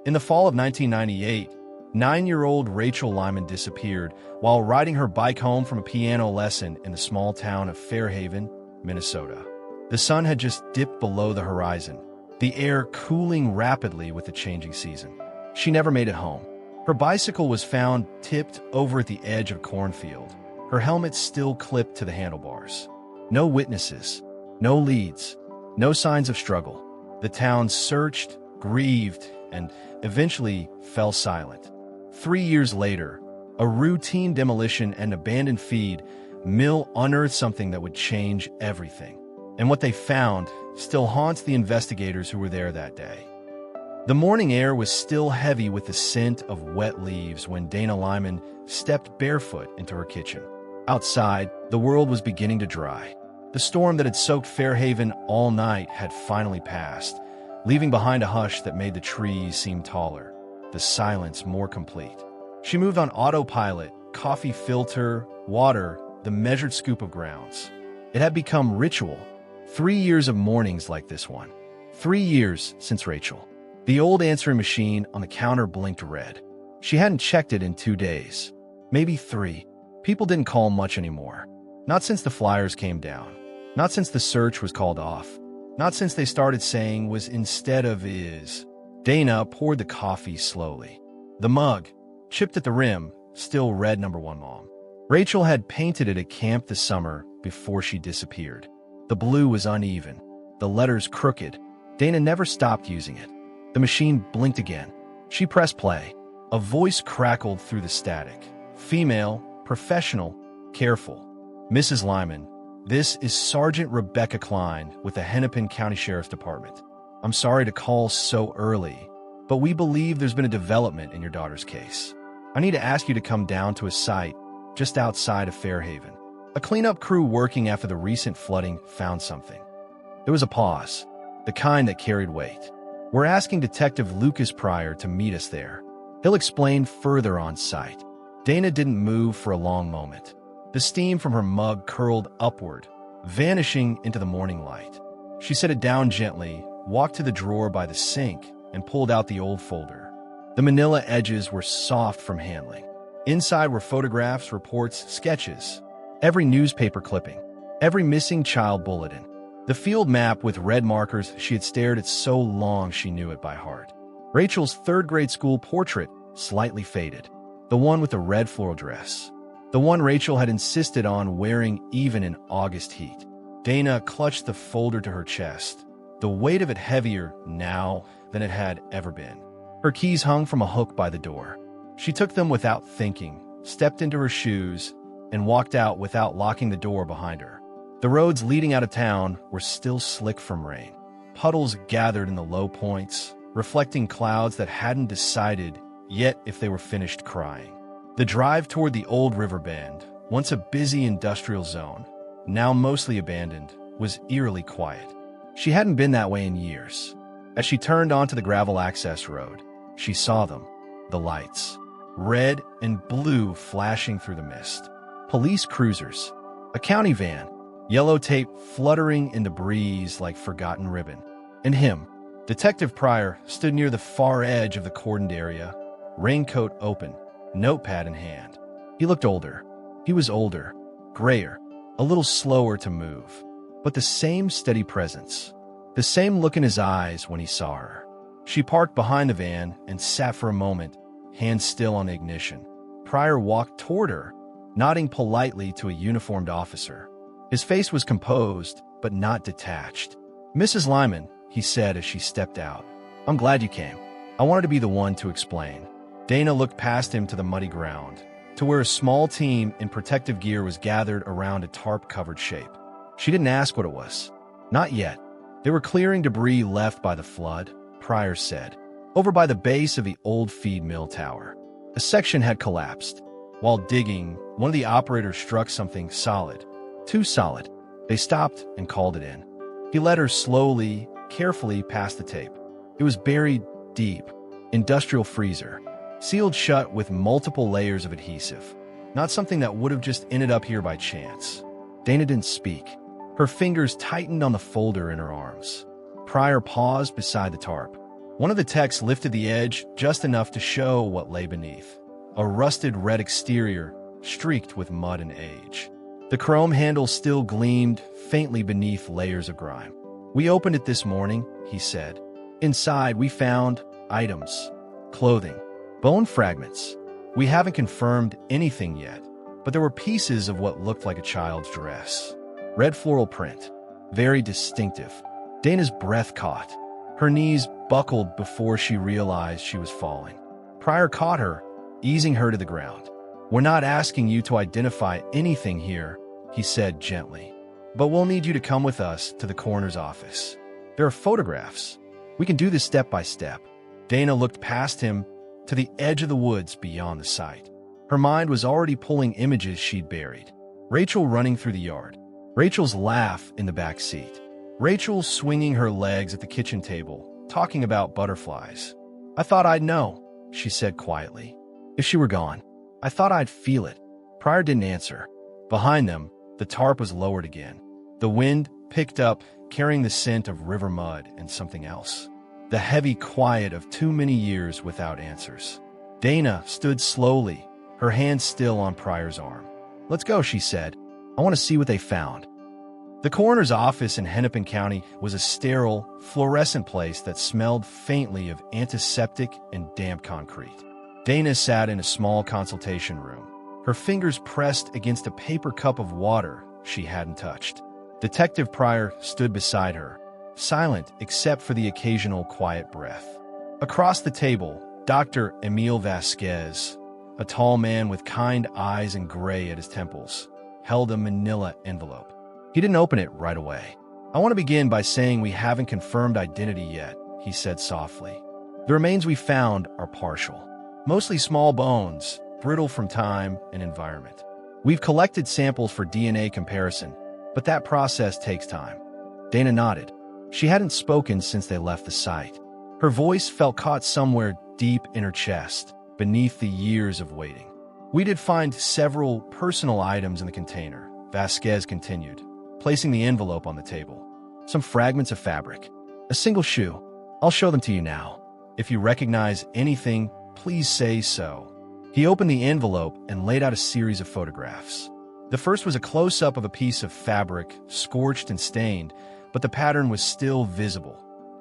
In the fall of 1998, 9-year-old Rachel Lyman disappeared while riding her bike home from a piano lesson in the small town of Fairhaven, Minnesota. The sun had just dipped below the horizon, the air cooling rapidly with the changing season. She never made it home. Her bicycle was found tipped over at the edge of a cornfield, her helmet still clipped to the handlebars. No witnesses, no leads, no signs of struggle. The town searched, grieved, and eventually fell silent. 3 years later, a routine demolition and abandoned feed mill unearthed something that would change everything. And what they found still haunts the investigators who were there that day. The morning air was still heavy with the scent of wet leaves when Dana Lyman stepped barefoot into her kitchen. Outside, the world was beginning to dry. The storm that had soaked Fairhaven all night had finally passed, leaving behind a hush that made the trees seem taller, the silence more complete. She moved on autopilot, coffee filter, water, the measured scoop of grounds. It had become ritual. 3 years of mornings like this one. 3 years since Rachel. The old answering machine on the counter blinked red. She hadn't checked it in 2 days. Maybe 3. People didn't call much anymore. Not since the flyers came down. Not since the search was called off. Not since they started saying was instead of is. Dana poured the coffee slowly. The mug, chipped at the rim, still read "Number 1 Mom." Rachel had painted it at camp this summer before she disappeared. The blue was uneven, the letters crooked. Dana never stopped using it. The machine blinked again. She pressed play. A voice crackled through the static. Female, professional, careful. "Mrs. Lyman, this is Sergeant Rebecca Klein with the Hennepin County Sheriff's Department. I'm sorry to call so early, but we believe there's been a development in your daughter's case. I need to ask you to come down to a site just outside of Fairhaven. A cleanup crew working after the recent flooding found something." There was a pause, the kind that carried weight. "We're asking Detective Lucas Pryor to meet us there. He'll explain further on site." Dana didn't move for a long moment. The steam from her mug curled upward, vanishing into the morning light. She set it down gently, walked to the drawer by the sink, and pulled out the old folder. The manila edges were soft from handling. Inside were photographs, reports, sketches. Every newspaper clipping, every missing child bulletin. The field map with red markers she had stared at so long she knew it by heart. Rachel's third-grade school portrait, slightly faded. The one with the red floral dress. The one Rachel had insisted on wearing even in August heat. Dana clutched the folder to her chest, the weight of it heavier now than it had ever been. Her keys hung from a hook by the door. She took them without thinking, stepped into her shoes, and walked out without locking the door behind her. The roads leading out of town were still slick from rain. Puddles gathered in the low points, reflecting clouds that hadn't decided yet if they were finished crying. The drive toward the old river bend, once a busy industrial zone, now mostly abandoned, was eerily quiet. She hadn't been that way in years. As she turned onto the gravel access road, she saw them, the lights, red and blue flashing through the mist. Police cruisers, a county van, yellow tape fluttering in the breeze like forgotten ribbon. And him, Detective Pryor, stood near the far edge of the cordoned area, raincoat open, notepad in hand. He looked older. He was older, grayer, a little slower to move, but the same steady presence, the same look in his eyes when he saw her. She parked behind the van and sat for a moment, hands still on the ignition. Pryor walked toward her, nodding politely to a uniformed officer. His face was composed, but not detached. "Mrs. Lyman," he said as she stepped out, "I'm glad you came. I wanted to be the one to explain." Dana looked past him to the muddy ground, to where a small team in protective gear was gathered around a tarp-covered shape. She didn't ask what it was. Not yet. They were clearing debris left by the flood, Pryor said, over by the base of the old feed mill tower. A section had collapsed. While digging, one of the operators struck something solid. Too solid. They stopped and called it in. He led her slowly, carefully past the tape. It was buried deep. Industrial freezer. Sealed shut with multiple layers of adhesive. Not something that would have just ended up here by chance. Dana didn't speak. Her fingers tightened on the folder in her arms. Pryor paused beside the tarp. One of the techs lifted the edge just enough to show what lay beneath. A rusted red exterior, streaked with mud and age. The chrome handle still gleamed faintly beneath layers of grime. "We opened it this morning," he said. "Inside, we found items, clothing, bone fragments. We haven't confirmed anything yet, but there were pieces of what looked like a child's dress. Red floral print, very distinctive." Dana's breath caught. Her knees buckled before she realized she was falling. Pryor caught her, easing her to the ground. "We're not asking you to identify anything here," he said gently. "But we'll need you to come with us to the coroner's office. There are photographs. We can do this step by step." Dana looked past him to the edge of the woods beyond the site. Her mind was already pulling images she'd buried. Rachel running through the yard. Rachel's laugh in the back seat. Rachel swinging her legs at the kitchen table, talking about butterflies. "I thought I'd know," she said quietly. "If she were gone. I thought I'd feel it." Pryor didn't answer. Behind them, the tarp was lowered again. The wind picked up, carrying the scent of river mud and something else. The heavy quiet of too many years without answers. Dana stood slowly, her hand still on Pryor's arm. "Let's go," she said. "I want to see what they found." The coroner's office in Hennepin County was a sterile, fluorescent place that smelled faintly of antiseptic and damp concrete. Dana sat in a small consultation room, her fingers pressed against a paper cup of water she hadn't touched. Detective Pryor stood beside her, silent except for the occasional quiet breath. Across the table, Dr. Emil Vasquez, a tall man with kind eyes and gray at his temples, held a manila envelope. He didn't open it right away. "I want to begin by saying we haven't confirmed identity yet," he said softly. "The remains we found are partial. Mostly small bones, brittle from time and environment. We've collected samples for DNA comparison, but that process takes time." Dana nodded. She hadn't spoken since they left the site. Her voice felt caught somewhere deep in her chest, beneath the years of waiting. "We did find several personal items in the container," Vasquez continued, placing the envelope on the table. "Some fragments of fabric. A single shoe. I'll show them to you now. If you recognize anything, please say so." He opened the envelope and laid out a series of photographs. The first was a close-up of a piece of fabric, scorched and stained, but the pattern was still visible.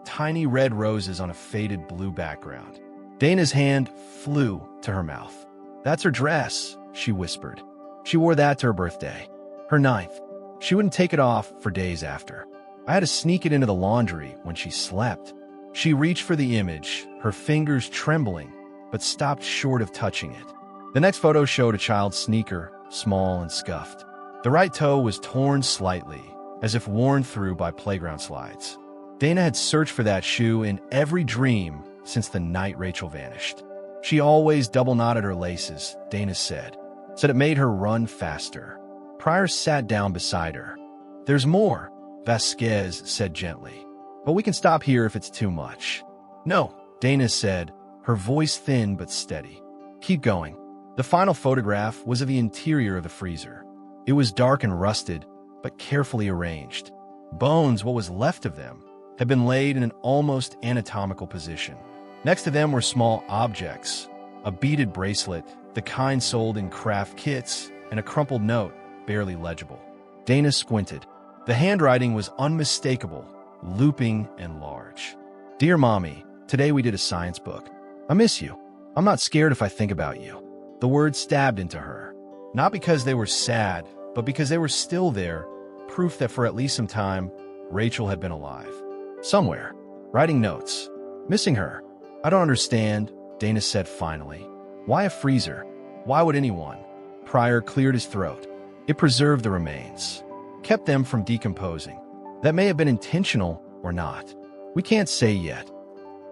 Tiny red roses on a faded blue background. Dana's hand flew to her mouth. "That's her dress," she whispered. "She wore that to her birthday. Her 9th. She wouldn't take it off for days after. I had to sneak it into the laundry when she slept." She reached for the image, her fingers trembling, but stopped short of touching it. The next photo showed a child's sneaker, small and scuffed. The right toe was torn slightly, as if worn through by playground slides. Dana had searched for that shoe in every dream since the night Rachel vanished. She always double-knotted her laces, Dana said it made her run faster. Pryor sat down beside her. "There's more," Vasquez said gently. "But we can stop here if it's too much." "No," Dana said, her voice thin but steady. "Keep going." The final photograph was of the interior of the freezer. It was dark and rusted, but carefully arranged. Bones, what was left of them, had been laid in an almost anatomical position. Next to them were small objects, a beaded bracelet, the kind sold in craft kits, and a crumpled note, barely legible. Dana squinted. The handwriting was unmistakable, looping and large. "Dear Mommy, today we did a science book. I miss you. I'm not scared if I think about you." The words stabbed into her, not because they were sad, but because they were still there, proof that for at least some time, Rachel had been alive. Somewhere, writing notes. "Missing her. I don't understand," Dana said finally. "Why a freezer? Why would anyone?" Pryor cleared his throat. "It preserved the remains, kept them from decomposing. That may have been intentional or not. We can't say yet."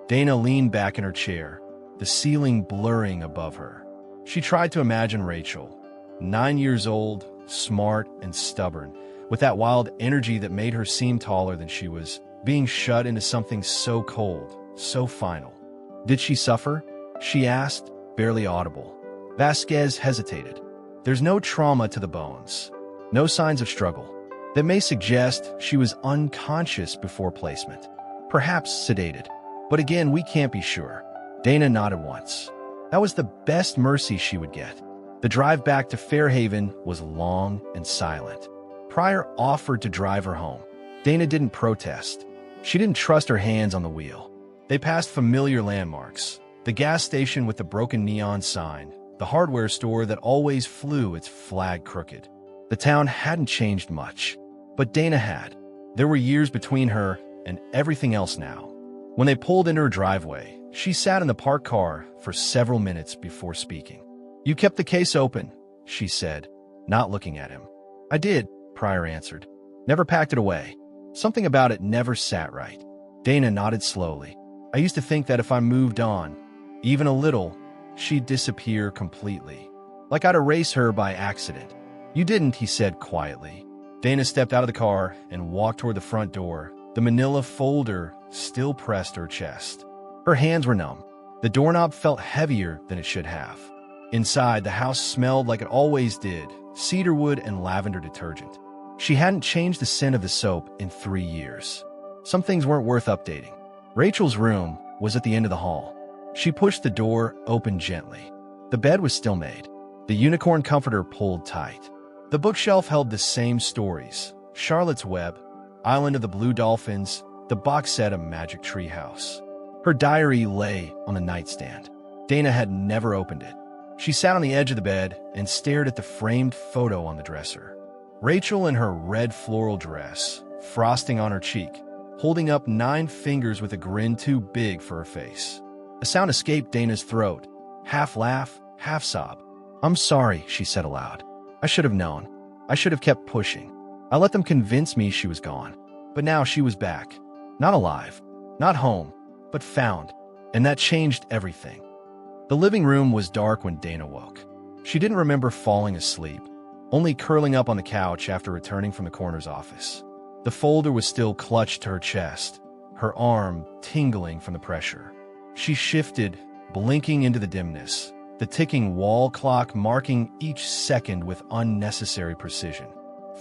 Dana leaned back in her chair, the ceiling blurring above her. She tried to imagine Rachel, 9 years old, smart and stubborn, with that wild energy that made her seem taller than she was, being shut into something so cold, so final. "Did she suffer?" she asked, barely audible. Vasquez hesitated. "There's no trauma to the bones, no signs of struggle. That may suggest she was unconscious before placement, perhaps sedated." But again, we can't be sure. Dana nodded once. That was the best mercy she would get. The drive back to Fairhaven was long and silent. Pryor offered to drive her home. Dana didn't protest. She didn't trust her hands on the wheel. They passed familiar landmarks. The gas station with the broken neon sign, the hardware store that always flew its flag crooked. The town hadn't changed much, but Dana had. There were years between her and everything else now. When they pulled into her driveway, she sat in the parked car for several minutes before speaking. "You kept the case open," she said, not looking at him. "I did," Pryor answered. "Never packed it away. Something about it never sat right." Dana nodded slowly. "I used to think that if I moved on, even a little, she'd disappear completely. Like I'd erase her by accident." "You didn't," he said quietly. Dana stepped out of the car and walked toward the front door, the manila folder still pressed to her chest. Her hands were numb. The doorknob felt heavier than it should have. Inside, the house smelled like it always did, cedarwood and lavender detergent. She hadn't changed the scent of the soap in 3 years. Some things weren't worth updating. Rachel's room was at the end of the hall. She pushed the door open gently. The bed was still made. The unicorn comforter pulled tight. The bookshelf held the same stories: Charlotte's Web, Island of the Blue Dolphins, the box set of Magic Tree House. Her diary lay on the nightstand. Dana had never opened it. She sat on the edge of the bed and stared at the framed photo on the dresser. Rachel in her red floral dress, frosting on her cheek, holding up 9 fingers with a grin too big for her face. A sound escaped Dana's throat, half laugh, half sob. "I'm sorry," she said aloud. "I should have known. I should have kept pushing. I let them convince me she was gone. But now she was back. Not alive, not home, but found. And that changed everything." The living room was dark when Dana woke. She didn't remember falling asleep, only curling up on the couch after returning from the coroner's office. The folder was still clutched to her chest, her arm tingling from the pressure. She shifted, blinking into the dimness, the ticking wall clock marking each second with unnecessary precision.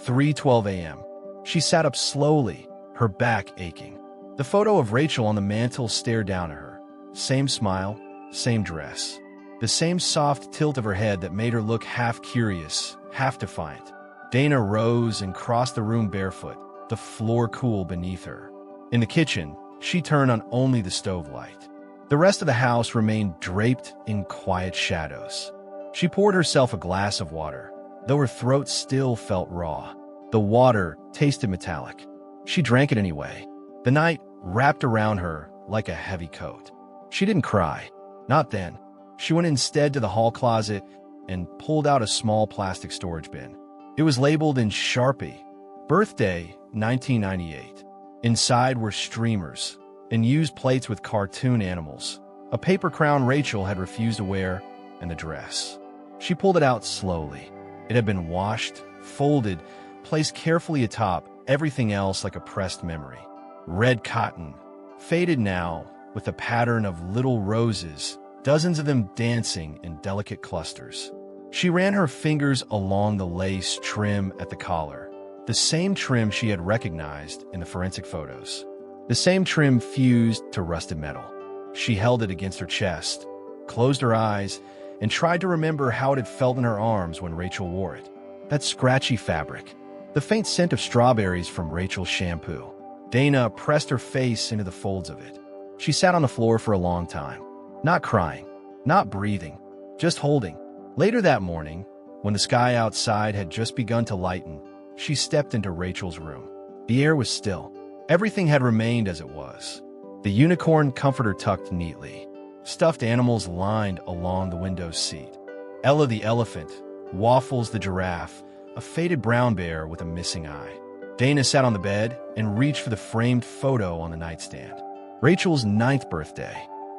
3:12 a.m. She sat up slowly, her back aching. The photo of Rachel on the mantel stared down at her. Same smile, same dress. The same soft tilt of her head that made her look half curious, half defiant. Dana rose and crossed the room barefoot, the floor cool beneath her. In the kitchen, she turned on only the stove light. The rest of the house remained draped in quiet shadows. She poured herself a glass of water, though her throat still felt raw. The water tasted metallic. She drank it anyway. The night wrapped around her like a heavy coat. She didn't cry. Not then. She went instead to the hall closet and pulled out a small plastic storage bin. It was labeled in Sharpie, "Birthday, 1998. Inside were streamers and used plates with cartoon animals, a paper crown Rachel had refused to wear, and the dress. She pulled it out slowly. It had been washed, folded, placed carefully atop everything else like a pressed memory. Red cotton, faded now, with a pattern of little roses, dozens of them dancing in delicate clusters. She ran her fingers along the lace trim at the collar, the same trim she had recognized in the forensic photos. The same trim fused to rusted metal. She held it against her chest, closed her eyes, and tried to remember how it had felt in her arms when Rachel wore it. That scratchy fabric, the faint scent of strawberries from Rachel's shampoo. Dana pressed her face into the folds of it. She sat on the floor for a long time, not crying, not breathing, just holding. Later that morning, when the sky outside had just begun to lighten, she stepped into Rachel's room. The air was still. Everything had remained as it was. The unicorn comforter tucked neatly. Stuffed animals lined along the window seat. Ella the elephant, Waffles the giraffe, a faded brown bear with a missing eye. Dana sat on the bed and reached for the framed photo on the nightstand. Rachel's 9th birthday.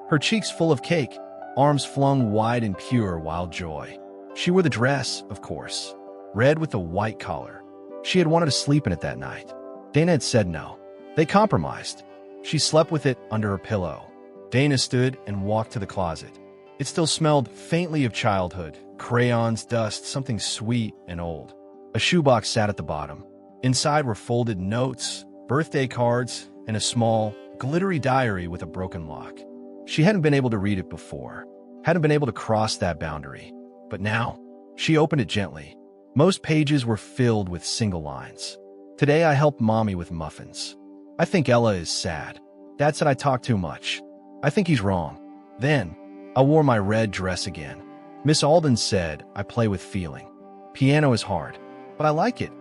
Her cheeks full of cake, arms flung wide in pure wild joy. She wore the dress, of course, red with a white collar. She had wanted to sleep in it that night. Dana had said no. They compromised. She slept with it under her pillow. Dana stood and walked to the closet. It still smelled faintly of childhood, crayons, dust, something sweet and old. A shoebox sat at the bottom. Inside were folded notes, birthday cards, and a small, glittery diary with a broken lock. She hadn't been able to read it before, hadn't been able to cross that boundary. But now, she opened it gently. Most pages were filled with single lines. Today I helped Mommy with muffins. I think Ella is sad. Dad said I talk too much. I think he's wrong. Then, I wore my red dress again. Miss Alden said I play with feeling. Piano is hard, but I like it.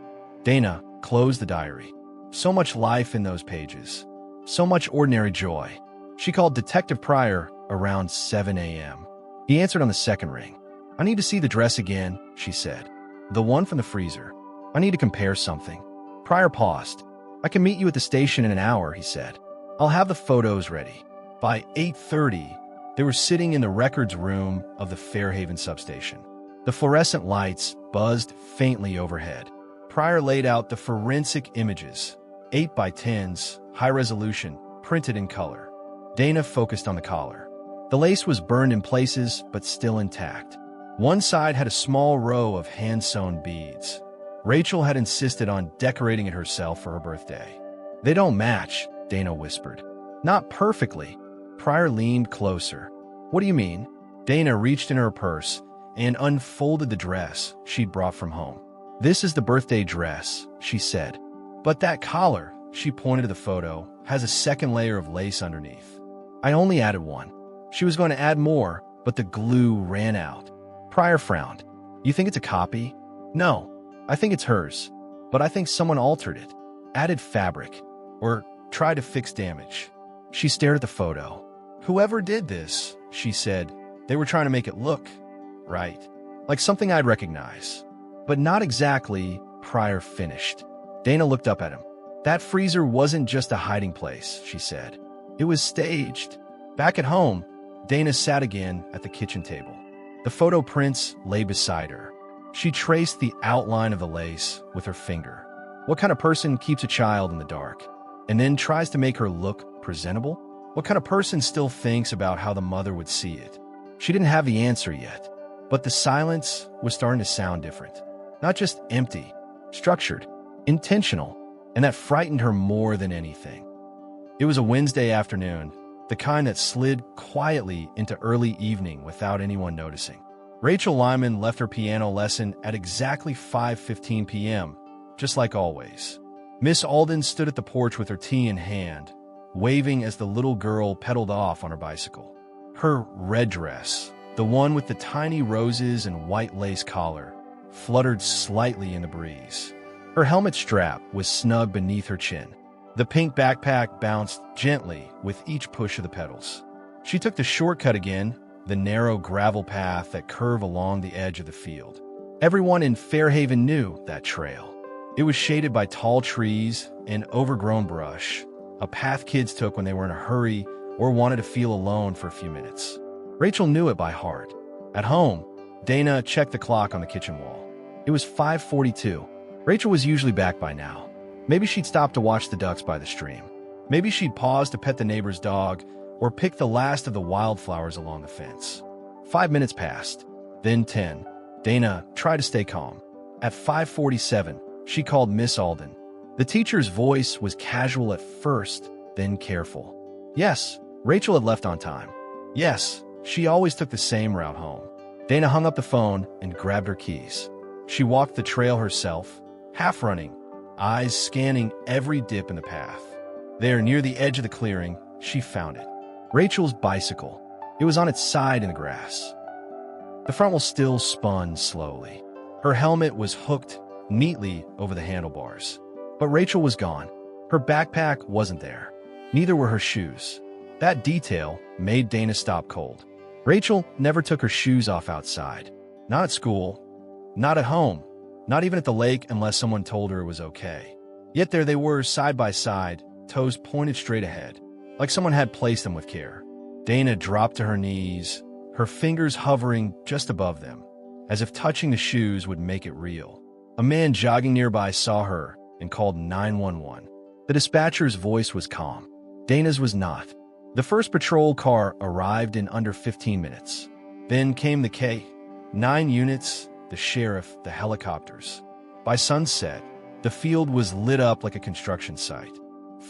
Dana closed the diary. So much life in those pages. So much ordinary joy. She called Detective Pryor around 7 a.m. He answered on the second ring. I need to see the dress again, she said. The one from the freezer. I need to compare something. Pryor paused. I can meet you at the station in an hour, he said. I'll have the photos ready. By 8:30, they were sitting in the records room of the Fairhaven substation. The fluorescent lights buzzed faintly overhead. Pryor laid out the forensic images, 8 by 10s, high resolution, printed in color. Dana focused on the collar. The lace was burned in places, but still intact. One side had a small row of hand-sewn beads. Rachel had insisted on decorating it herself for her birthday. They don't match, Dana whispered. Not perfectly. Pryor leaned closer. What do you mean? Dana reached in her purse and unfolded the dress she'd brought from home. This is the birthday dress, she said. But that collar, she pointed to the photo, has a second layer of lace underneath. I only added one. She was going to add more, but the glue ran out. Pryor frowned. You think it's a copy? No, I think it's hers. But I think someone altered it, added fabric, or tried to fix damage. She stared at the photo. Whoever did this, she said, they were trying to make it look right, like something I'd recognize. But not exactly, Pryor finished. Dana looked up at him. That freezer wasn't just a hiding place, she said. It was staged. Back at home, Dana sat again at the kitchen table. The photo prints lay beside her. She traced the outline of the lace with her finger. What kind of person keeps a child in the dark and then tries to make her look presentable? What kind of person still thinks about how the mother would see it? She didn't have the answer yet, but the silence was starting to sound different. Not just empty, structured, intentional, and that frightened her more than anything. It was a Wednesday afternoon, the kind that slid quietly into early evening without anyone noticing. Rachel Lyman left her piano lesson at exactly 5:15 p.m., just like always. Miss Alden stood at the porch with her tea in hand, waving as the little girl pedaled off on her bicycle. Her red dress, the one with the tiny roses and white lace collar, fluttered slightly in the breeze. Her helmet strap was snug beneath her chin. The pink backpack bounced gently with each push of the pedals. She took the shortcut again, the narrow gravel path that curved along the edge of the field. Everyone in Fairhaven knew that trail. It was shaded by tall trees and overgrown brush, a path kids took when they were in a hurry or wanted to feel alone for a few minutes. Rachel knew it by heart. At home, Dana checked the clock on the kitchen wall. It was 5:42. Rachel was usually back by now. Maybe she'd stop to watch the ducks by the stream. Maybe she'd pause to pet the neighbor's dog or pick the last of the wildflowers along the fence. 5 minutes passed, then 10. Dana tried to stay calm. At 5:47, she called Miss Alden. The teacher's voice was casual at first, then careful. Yes, Rachel had left on time. Yes, she always took the same route home. Dana hung up the phone and grabbed her keys. She walked the trail herself, half running, eyes scanning every dip in the path. There, near the edge of the clearing, she found it. Rachel's bicycle. It was on its side in the grass. The front wheel still spun slowly. Her helmet was hooked neatly over the handlebars. But Rachel was gone. Her backpack wasn't there. Neither were her shoes. That detail made Dana stop cold. Rachel never took her shoes off outside. Not at school. Not at home. Not even at the lake unless someone told her it was okay. Yet there they were, side by side, toes pointed straight ahead, like someone had placed them with care. Dana dropped to her knees, her fingers hovering just above them, as if touching the shoes would make it real. A man jogging nearby saw her and called 911. The dispatcher's voice was calm. Dana's was not. The first patrol car arrived in under 15 minutes. Then came the K-9 units, the sheriff, the helicopters. By sunset, the field was lit up like a construction site.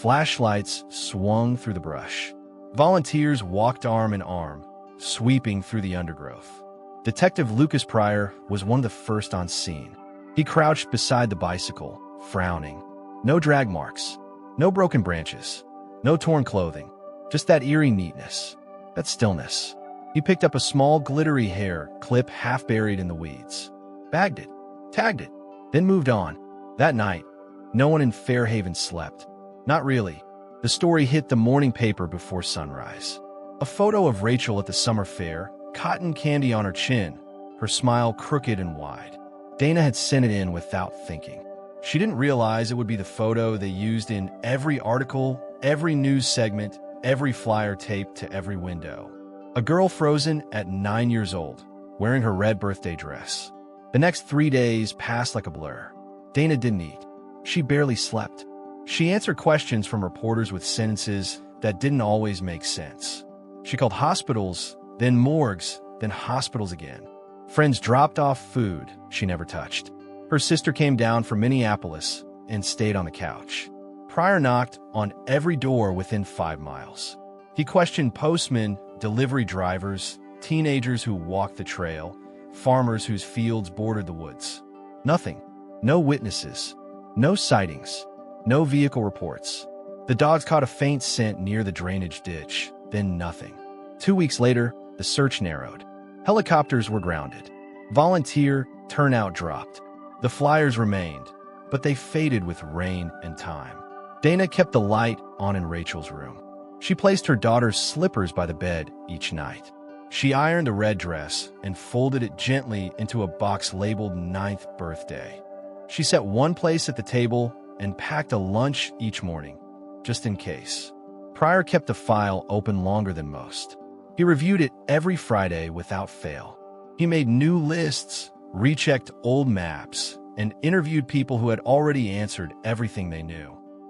Flashlights swung through the brush. Volunteers walked arm in arm, sweeping through the undergrowth. Detective Lucas Pryor was one of the first on scene. He crouched beside the bicycle, frowning. No drag marks, no broken branches, no torn clothing, just that eerie neatness, that stillness. He picked up a small glittery hair clip half buried in the weeds, bagged it, tagged it, then moved on. That night, no one in Fairhaven slept. Not really. The story hit the morning paper before sunrise. A photo of Rachel at the summer fair, cotton candy on her chin, her smile crooked and wide. Dana had sent it in without thinking. She didn't realize it would be the photo they used in every article, every news segment, every flyer taped to every window. A girl frozen at 9 years old, wearing her red birthday dress. The next 3 days passed like a blur. Dana didn't eat. She barely slept. She answered questions from reporters with sentences that didn't always make sense. She called hospitals, then morgues, then hospitals again. Friends dropped off food she never touched. Her sister came down from Minneapolis and stayed on the couch. Pryor knocked on every door within 5 miles. He questioned postmen, delivery drivers, teenagers who walked the trail, farmers whose fields bordered the woods. Nothing. No witnesses. No sightings. No vehicle reports. The dogs caught a faint scent near the drainage ditch, then nothing. 2 weeks later, the search narrowed. Helicopters were grounded. Volunteer turnout dropped. The flyers remained, but they faded with rain and time. Dana kept the light on in Rachel's room. She placed her daughter's slippers by the bed each night. She ironed the red dress and folded it gently into a box labeled 9th birthday. She set one place at the table and packed a lunch each morning, just in case. Pryor kept the file open longer than most. He reviewed it every Friday without fail. He made new lists, rechecked old maps, and interviewed people who had already answered everything they knew.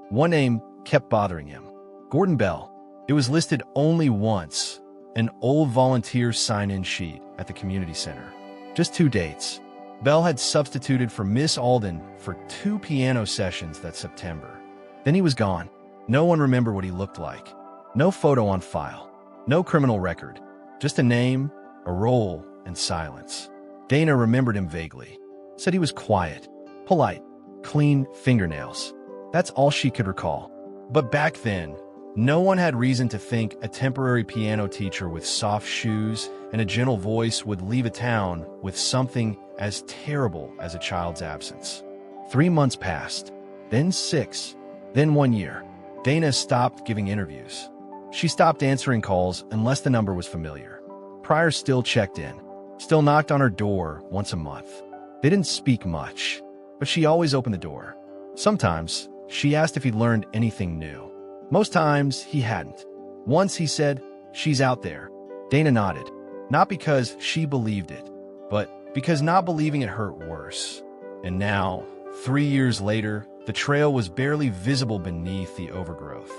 One name kept bothering him: Gordon Bell. It was listed only once, an old volunteer sign-in sheet at the community center. Just 2 dates. Bell had substituted for Miss Alden for 2 piano sessions that September. Then he was gone. No one remembered what he looked like. No photo on file. No criminal record. Just a name, a role, and silence. Dana remembered him vaguely. Said he was quiet, polite, clean fingernails. That's all she could recall. But back then, no one had reason to think a temporary piano teacher with soft shoes and a gentle voice would leave a town with something as terrible as a child's absence. 3 months passed, then 6, then 1 year. Dana stopped giving interviews. She stopped answering calls unless the number was familiar. Pryor still checked in, still knocked on her door once a month. They didn't speak much, but she always opened the door. Sometimes, she asked if he'd learned anything new. Most times, he hadn't. Once he said, "She's out there." Dana nodded, not because she believed it, but because not believing it hurt worse. And now, 3 years later, the trail was barely visible beneath the overgrowth.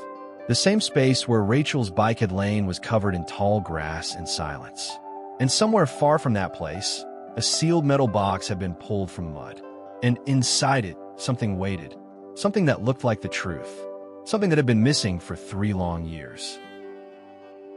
The same space where Rachel's bike had lain was covered in tall grass and silence. And somewhere far from that place, a sealed metal box had been pulled from mud. And inside it, something waited. Something that looked like the truth. Something that had been missing for 3 long years.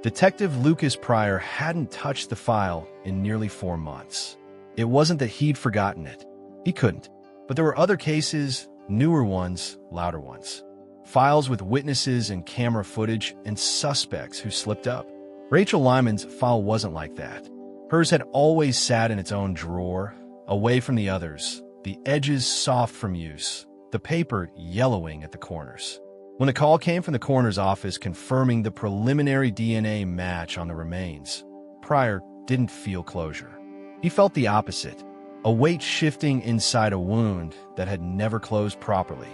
Detective Lucas Pryor hadn't touched the file in nearly 4 months. It wasn't that he'd forgotten it. He couldn't. But there were other cases, newer ones, louder ones. Files with witnesses and camera footage and suspects who slipped up. Rachel Lyman's file wasn't like that. Hers had always sat in its own drawer, away from the others, the edges soft from use, the paper yellowing at the corners. When the call came from the coroner's office confirming the preliminary DNA match on the remains, Pryor didn't feel closure. He felt the opposite, a weight shifting inside a wound that had never closed properly.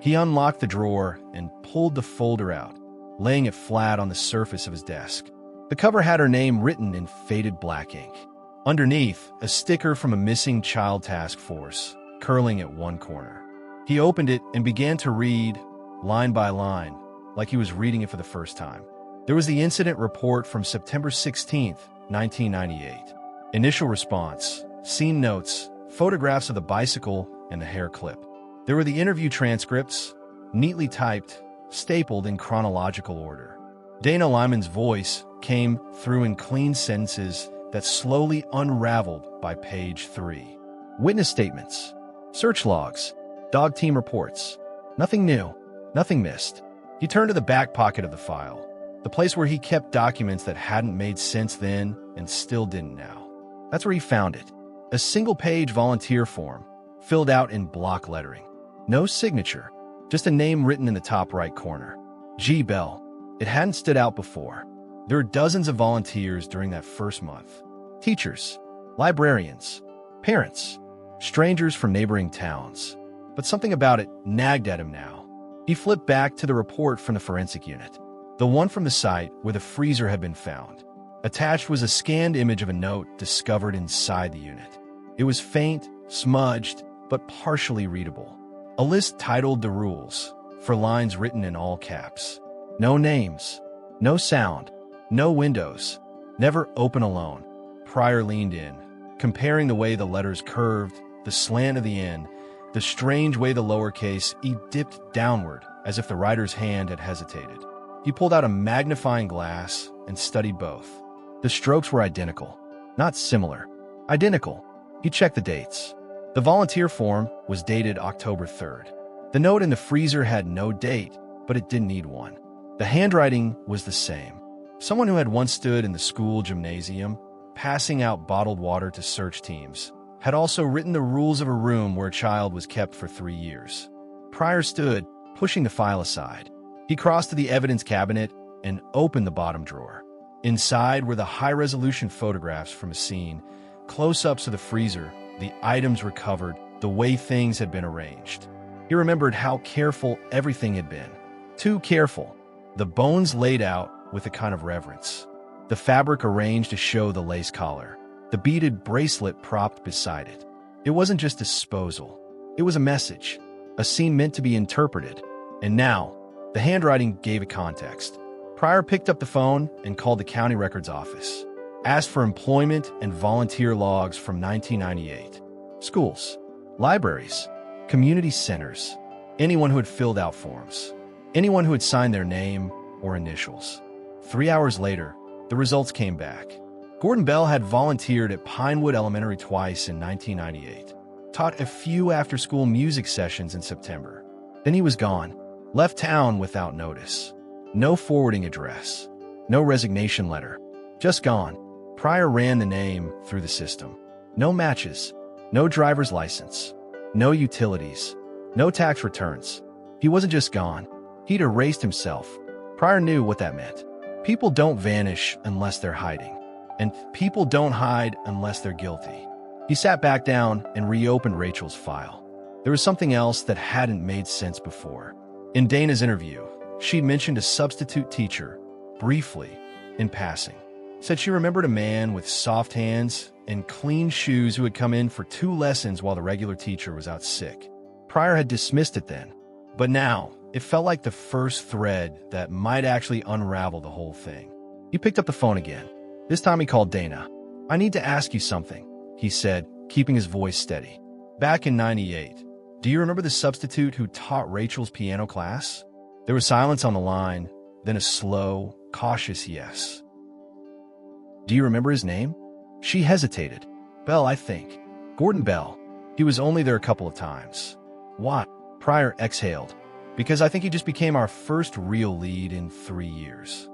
He unlocked the drawer and pulled the folder out, laying it flat on the surface of his desk. The cover had her name written in faded black ink. Underneath, a sticker from a missing child task force, curling at one corner. He opened it and began to read, line by line, like he was reading it for the first time. There was the incident report from September 16th, 1998. Initial response, scene notes, photographs of the bicycle and the hair clip. There were the interview transcripts, neatly typed, stapled in chronological order. Dana Lyman's voice came through in clean sentences that slowly unraveled by page 3. Witness statements, search logs, dog team reports. Nothing new, nothing missed. He turned to the back pocket of the file, the place where he kept documents that hadn't made sense then and still didn't now. That's where he found it. A single-page volunteer form, filled out in block lettering. No signature, just a name written in the top right corner. G. Bell. It hadn't stood out before. There were dozens of volunteers during that first month. Teachers, librarians, parents, strangers from neighboring towns. But something about it nagged at him now. He flipped back to the report from the forensic unit, the one from the site where the freezer had been found. Attached was a scanned image of a note discovered inside the unit. It was faint, smudged, but partially readable. A list titled The Rules, for lines written in all caps. No names, no sound, no windows, never open alone. Pryor leaned in, comparing the way the letters curved, the slant of the N, the strange way the lowercase E dipped downward as if the writer's hand had hesitated. He pulled out a magnifying glass and studied both. The strokes were identical, not similar, identical. He checked the dates. The volunteer form was dated October 3rd. The note in the freezer had no date, but it didn't need one. The handwriting was the same. Someone who had once stood in the school gymnasium, passing out bottled water to search teams, had also written the rules of a room where a child was kept for 3 years. Pryor stood, pushing the file aside. He crossed to the evidence cabinet and opened the bottom drawer. Inside were the high-resolution photographs from a scene, close-ups of the freezer, the items recovered, the way things had been arranged. He remembered how careful everything had been. Too careful. The bones laid out with a kind of reverence. The fabric arranged to show the lace collar. The beaded bracelet propped beside it. It wasn't just disposal. It was a message, a scene meant to be interpreted. And now, the handwriting gave it context. Pryor picked up the phone and called the county records office. Asked for employment and volunteer logs from 1998. Schools, libraries, community centers, anyone who had filled out forms, anyone who had signed their name or initials. 3 hours later, the results came back. Gordon Bell had volunteered at Pinewood Elementary twice in 1998, taught a few after-school music sessions in September. Then he was gone, left town without notice. No forwarding address, no resignation letter, just gone. Pryor ran the name through the system. No matches, no driver's license, no utilities, no tax returns. He wasn't just gone. He'd erased himself. Pryor knew what that meant. People don't vanish unless they're hiding. And people don't hide unless they're guilty. He sat back down and reopened Rachel's file. There was something else that hadn't made sense before. In Dana's interview, she'd mentioned a substitute teacher, briefly, in passing. Said she remembered a man with soft hands and clean shoes who had come in for 2 lessons while the regular teacher was out sick. Pryor had dismissed it then, but now it felt like the first thread that might actually unravel the whole thing. He picked up the phone again. This time he called Dana. "I need to ask you something," he said, keeping his voice steady. "Back in '98, do you remember the substitute who taught Rachel's piano class?" There was silence on the line, then a slow, cautious yes. "Do you remember his name?" She hesitated. "Bell, I think. Gordon Bell. He was only there a couple of times." "What?" Pryor exhaled. "Because I think he just became our first real lead in 3 years."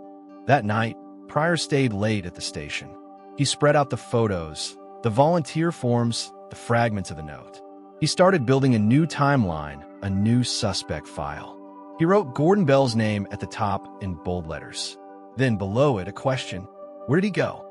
That night, Pryor stayed late at the station. He spread out the photos, the volunteer forms, the fragments of the note. He started building a new timeline, a new suspect file. He wrote Gordon Bell's name at the top in bold letters. Then below it, a question. Where did he go?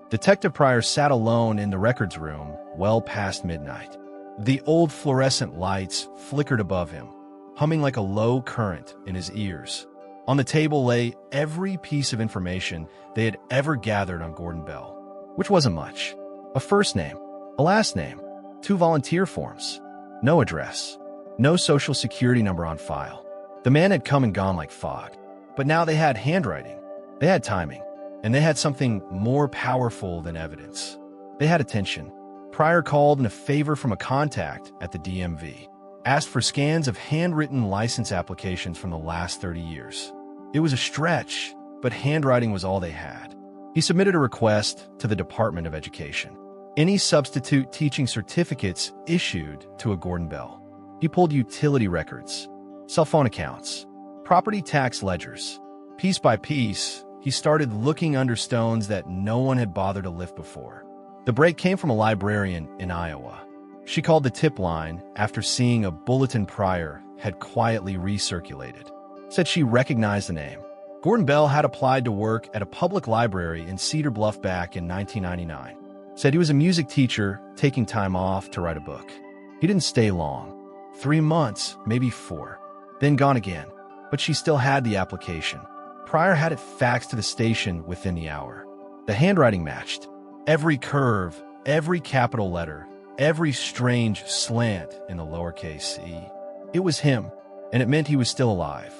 Detective Pryor sat alone in the records room well past midnight. The old fluorescent lights flickered above him, humming like a low current in his ears. On the table lay every piece of information they had ever gathered on Gordon Bell, which wasn't much. A first name, a last name, 2 volunteer forms, no address, no social security number on file. The man had come and gone like fog, but now they had handwriting, they had timing, and they had something more powerful than evidence. They had attention. Pryor called in a favor from a contact at the DMV. asked for scans of handwritten license applications from the last 30 years. It was a stretch, but handwriting was all they had. He submitted a request to the Department of Education. Any substitute teaching certificates issued to a Gordon Bell. He pulled utility records, cell phone accounts, property tax ledgers. Piece by piece, he started looking under stones that no one had bothered to lift before. The break came from a librarian in Iowa. She called the tip line after seeing a bulletin Pryor had quietly recirculated. Said she recognized the name. Gordon Bell had applied to work at a public library in Cedar Bluff back in 1999. Said he was a music teacher taking time off to write a book. He didn't stay long. 3 months, maybe 4. Then gone again. But she still had the application. Pryor had it faxed to the station within the hour. The handwriting matched. Every curve, every capital letter, every strange slant in the lowercase e. It was him, and it meant he was still alive.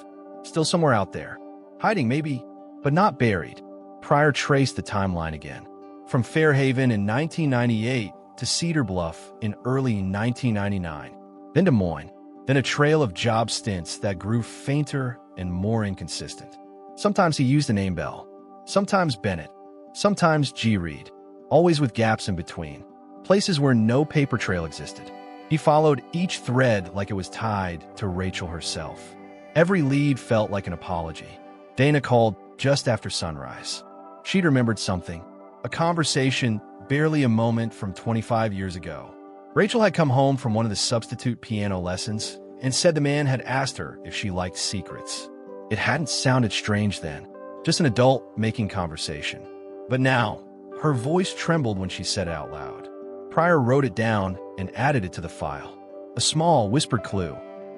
Still somewhere out there. Hiding maybe, but not buried. Pryor traced the timeline again. From Fairhaven in 1998 to Cedar Bluff in early 1999. Then Des Moines. Then a trail of job stints that grew fainter and more inconsistent. Sometimes he used the name Bell. Sometimes Bennett. Sometimes G. Reed. Always with gaps in between. Places where no paper trail existed. He followed each thread like it was tied to Rachel herself. Every lead felt like an apology. Dana called just after sunrise. She'd remembered something. A conversation, barely a moment from 25 years ago. Rachel had come home from one of the substitute piano lessons and said the man had asked her if she liked secrets. It hadn't sounded strange then, just an adult making conversation. But now, her voice trembled when she said it out loud. Pryor wrote it down and added it to the file. A small, whispered clue,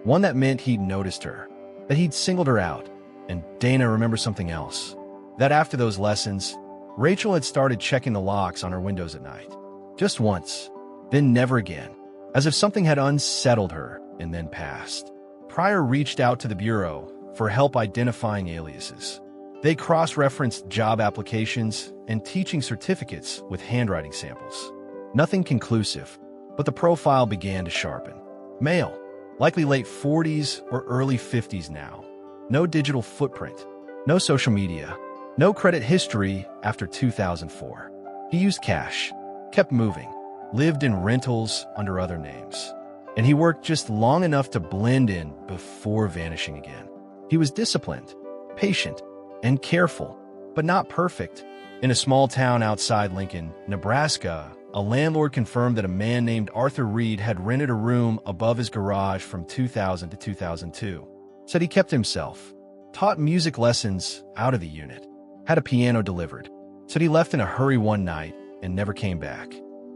one that meant he'd noticed her, that he'd singled her out. And Dana remembered something else. That after those lessons, Rachel had started checking the locks on her windows at night. Just once, then never again, as if something had unsettled her and then passed. Pryor reached out to the Bureau for help identifying aliases. They cross-referenced job applications and teaching certificates with handwriting samples. Nothing conclusive, but the profile began to sharpen. Male, likely late 40s or early 50s now. No digital footprint, no social media, no credit history after 2004. He used cash, kept moving, lived in rentals under other names. And he worked just long enough to blend in before vanishing again. He was disciplined, patient, and careful, but not perfect. In a small town outside Lincoln, Nebraska, a landlord confirmed that a man named Arthur Reed had rented a room above his garage from 2000 to 2002. Said he kept himself, taught music lessons out of the unit, had a piano delivered. Said he left in a hurry one night and never came back.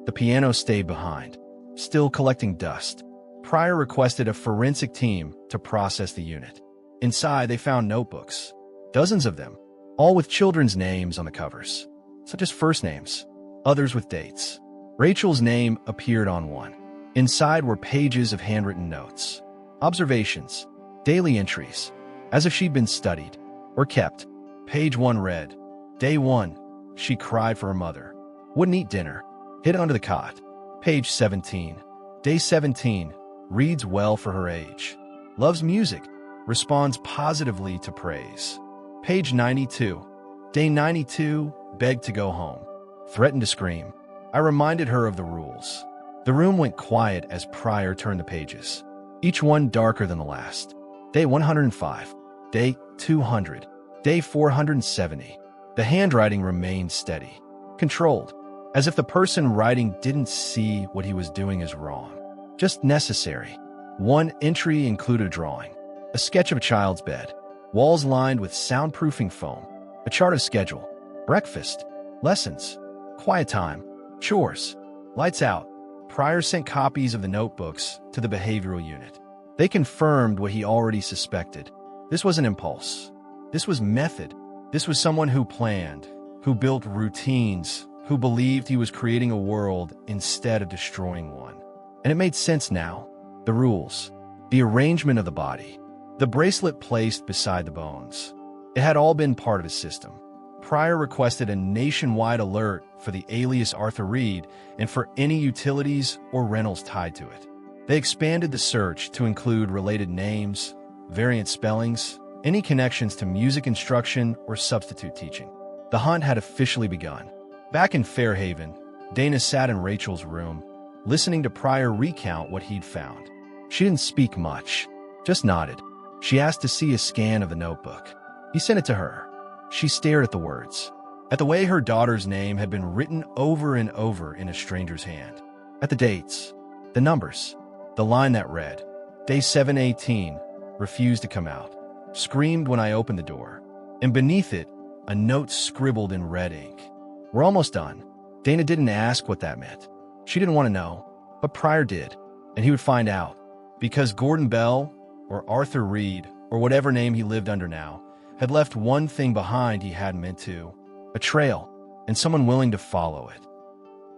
The piano stayed behind, still collecting dust. Pryor requested a forensic team to process the unit. Inside, they found notebooks, dozens of them, all with children's names on the covers, such as first names, others with dates. Rachel's name appeared on one. Inside were pages of handwritten notes, observations, daily entries, as if she'd been studied or kept. Page 1 read, Day 1, she cried for her mother. Wouldn't eat dinner, hid under the cot. Page 17, Day 17, reads well for her age. Loves music, responds positively to praise. Page 92, Day 92, begged to go home. Threatened to scream. I reminded her of the rules. The room went quiet as Pryor turned the pages, each one darker than the last. Day 105, Day 200, Day 470. The handwriting remained steady, controlled, as if the person writing didn't see what he was doing as wrong, just necessary. One entry included a drawing, a sketch of a child's bed, walls lined with soundproofing foam, a chart of schedule, breakfast, lessons, quiet time, chores, lights out. Pryor sent copies of the notebooks to the behavioral unit. They confirmed what he already suspected. This was an impulse. This was method. This was someone who planned, who built routines, who believed he was creating a world instead of destroying one. And it made sense now. The rules, the arrangement of the body, the bracelet placed beside the bones. It had all been part of his system. Pryor requested a nationwide alert for the alias Arthur Reed and for any utilities or rentals tied to it. They expanded the search to include related names, variant spellings, any connections to music instruction or substitute teaching. The hunt had officially begun. Back in Fairhaven, Dana sat in Rachel's room, listening to Pryor recount what he'd found. She didn't speak much, just nodded. She asked to see a scan of the notebook. He sent it to her. She stared at the words, at the way her daughter's name had been written over and over in a stranger's hand, at the dates, the numbers, the line that read, Day 718, refused to come out, screamed when I opened the door, and beneath it, a note scribbled in red ink. We're almost done. Dana didn't ask what that meant. She didn't want to know, but Pryor did, and he would find out, because Gordon Bell, or Arthur Reed, or whatever name he lived under now, had left one thing behind he hadn't meant to, a trail, and someone willing to follow it.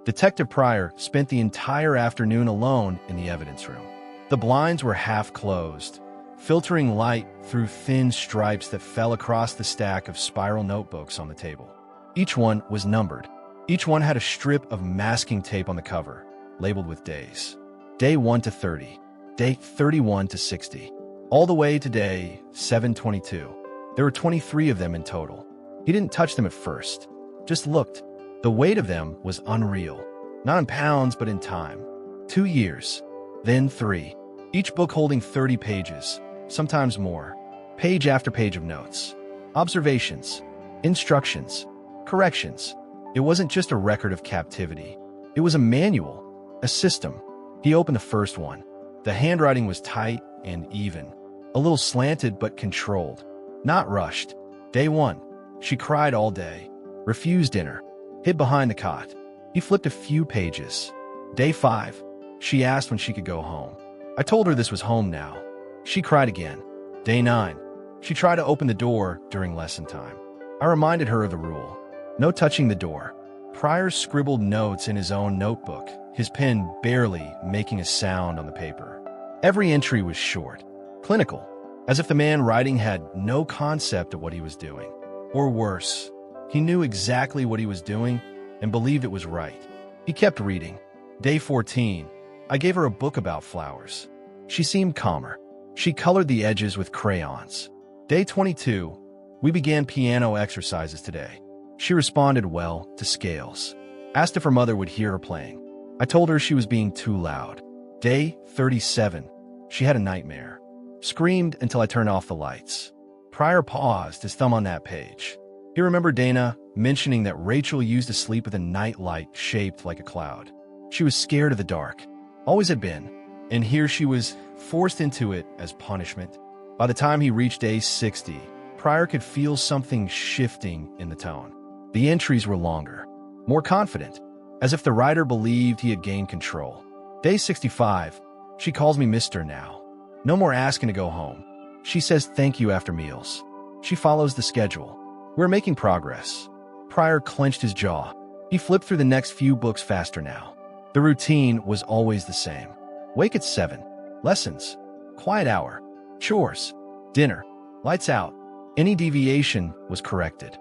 Detective Pryor spent the entire afternoon alone in the evidence room. The blinds were half closed, filtering light through thin stripes that fell across the stack of spiral notebooks on the table. Each one was numbered. Each one had a strip of masking tape on the cover, labeled with days. Day 1 to 30, day 31 to 60, all the way to day 722. There were 23 of them in total. He didn't touch them at first, just looked. The weight of them was unreal, not in pounds but in time. 2 years, then 3, each book holding 30 pages, sometimes more, page after page of notes, observations, instructions, corrections. It wasn't just a record of captivity. It was a manual, a system. He opened the first one. The handwriting was tight and even, a little slanted but controlled, not rushed. Day 1, she cried all day, refused dinner, hid behind the cot. He flipped a few pages. Day 5, she asked when she could go home. I told her this was home now. She cried again. Day 9, she tried to open the door during lesson time. I reminded her of the rule. No touching the door. Pryor scribbled notes in his own notebook, his pen barely making a sound on the paper. Every entry was short, clinical, as if the man writing had no concept of what he was doing. Or worse, he knew exactly what he was doing and believed it was right. He kept reading. Day 14, I gave her a book about flowers. She seemed calmer. She colored the edges with crayons. Day 22, we began piano exercises today. She responded well to scales. Asked if her mother would hear her playing. I told her she was being too loud. Day 37, she had a nightmare. Screamed until I turned off the lights. Pryor paused, his thumb on that page. He remembered Dana mentioning that Rachel used to sleep with a night light shaped like a cloud. She was scared of the dark. Always had been. And here she was forced into it as punishment. By the time he reached day 60, Pryor could feel something shifting in the tone. The entries were longer, more confident, as if the writer believed he had gained control. Day 65, she calls me Mr. now. No more asking to go home. She says thank you after meals. She follows the schedule. We're making progress. Pryor clenched his jaw. He flipped through the next few books faster now. The routine was always the same. Wake at 7. Lessons. Quiet hour. Chores. Dinner. Lights out. Any deviation was corrected.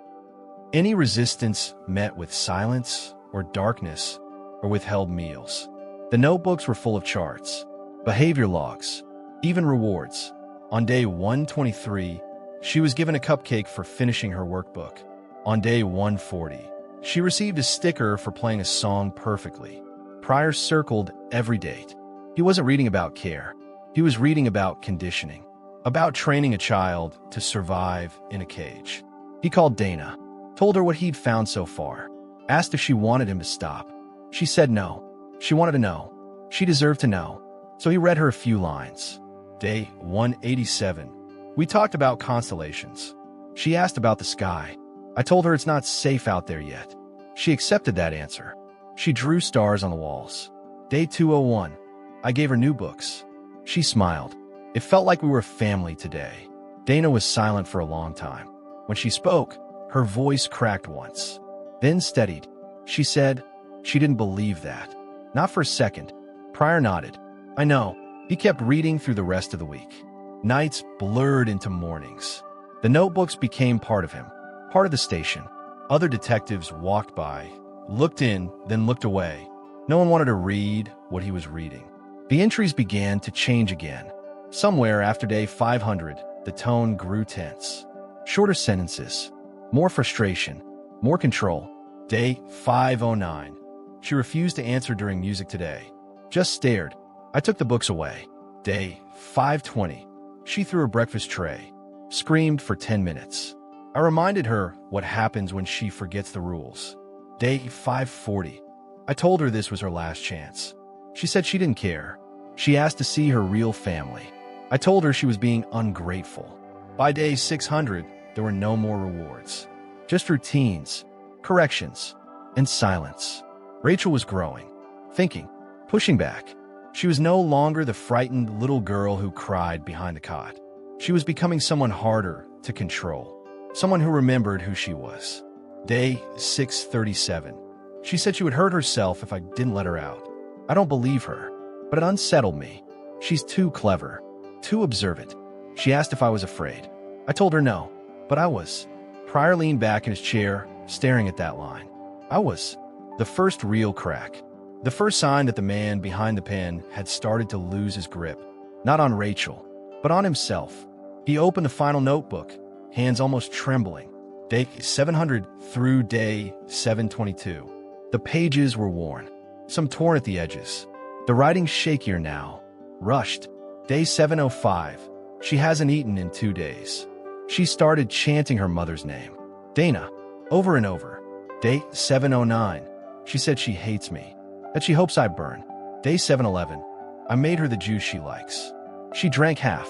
Any resistance met with silence or darkness or withheld meals. The notebooks were full of charts, behavior logs, even rewards. On day 123, she was given a cupcake for finishing her workbook. On day 140, she received a sticker for playing a song perfectly. Pryor circled every date. He wasn't reading about care. He was reading about conditioning, about training a child to survive in a cage. He called Dana, told her what he'd found so far, asked if she wanted him to stop. She said no. She wanted to know. She deserved to know. So he read her a few lines. Day 187. We talked about constellations. She asked about the sky. I told her it's not safe out there yet. She accepted that answer. She drew stars on the walls. Day 201. I gave her new books. She smiled. It felt like we were family today. Dana was silent for a long time. When she spoke, her voice cracked once, then steadied. She said she didn't believe that. Not for a second. Pryor nodded. I know. He kept reading through the rest of the week. Nights blurred into mornings. The notebooks became part of him, part of the station. Other detectives walked by, looked in, then looked away. No one wanted to read what he was reading. The entries began to change again. Somewhere after day 500, the tone grew tense. Shorter sentences, more frustration, more control. Day 509. She refused to answer during music today. Just stared. I took the books away. Day 520. She threw her breakfast tray. Screamed for 10 minutes. I reminded her what happens when she forgets the rules. Day 540. I told her this was her last chance. She said she didn't care. She asked to see her real family. I told her she was being ungrateful. By day 600, there were no more rewards. Just routines, corrections, and silence. Rachel was growing, thinking, pushing back. She was no longer the frightened little girl who cried behind the cot. She was becoming someone harder to control, someone who remembered who she was. Day 637. She said she would hurt herself if I didn't let her out. I don't believe her, but it unsettled me. She's too clever, too observant. She asked if I was afraid. I told her no, but I was. Pryor leaned back in his chair, staring at that line. I was. The first real crack. The first sign that the man behind the pen had started to lose his grip. Not on Rachel, but on himself. He opened the final notebook, hands almost trembling. Day 700 through day 722. The pages were worn, some torn at the edges. The writing shakier now, rushed. Day 705. She hasn't eaten in 2 days. She started chanting her mother's name, Dana, over and over. Day 709. She said she hates me, that she hopes I burn. Day 711. I made her the juice she likes. She drank half.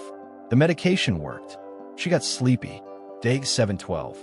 The medication worked. She got sleepy. Day 712.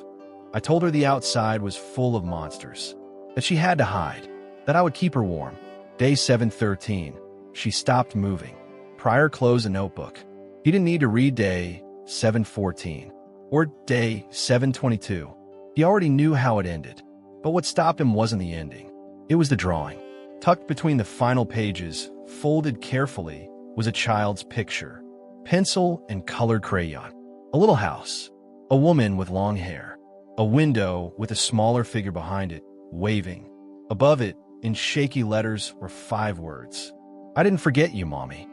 I told her the outside was full of monsters, that she had to hide, that I would keep her warm. Day 713. She stopped moving. Pryor closed a notebook. He didn't need to read day 714 or day 722. He already knew how it ended. But what stopped him wasn't the ending. It was the drawing. Tucked between the final pages, folded carefully, was a child's picture. Pencil and colored crayon. A little house. A woman with long hair. A window with a smaller figure behind it, waving. Above it, in shaky letters, were 5 words. I didn't forget you, Mommy.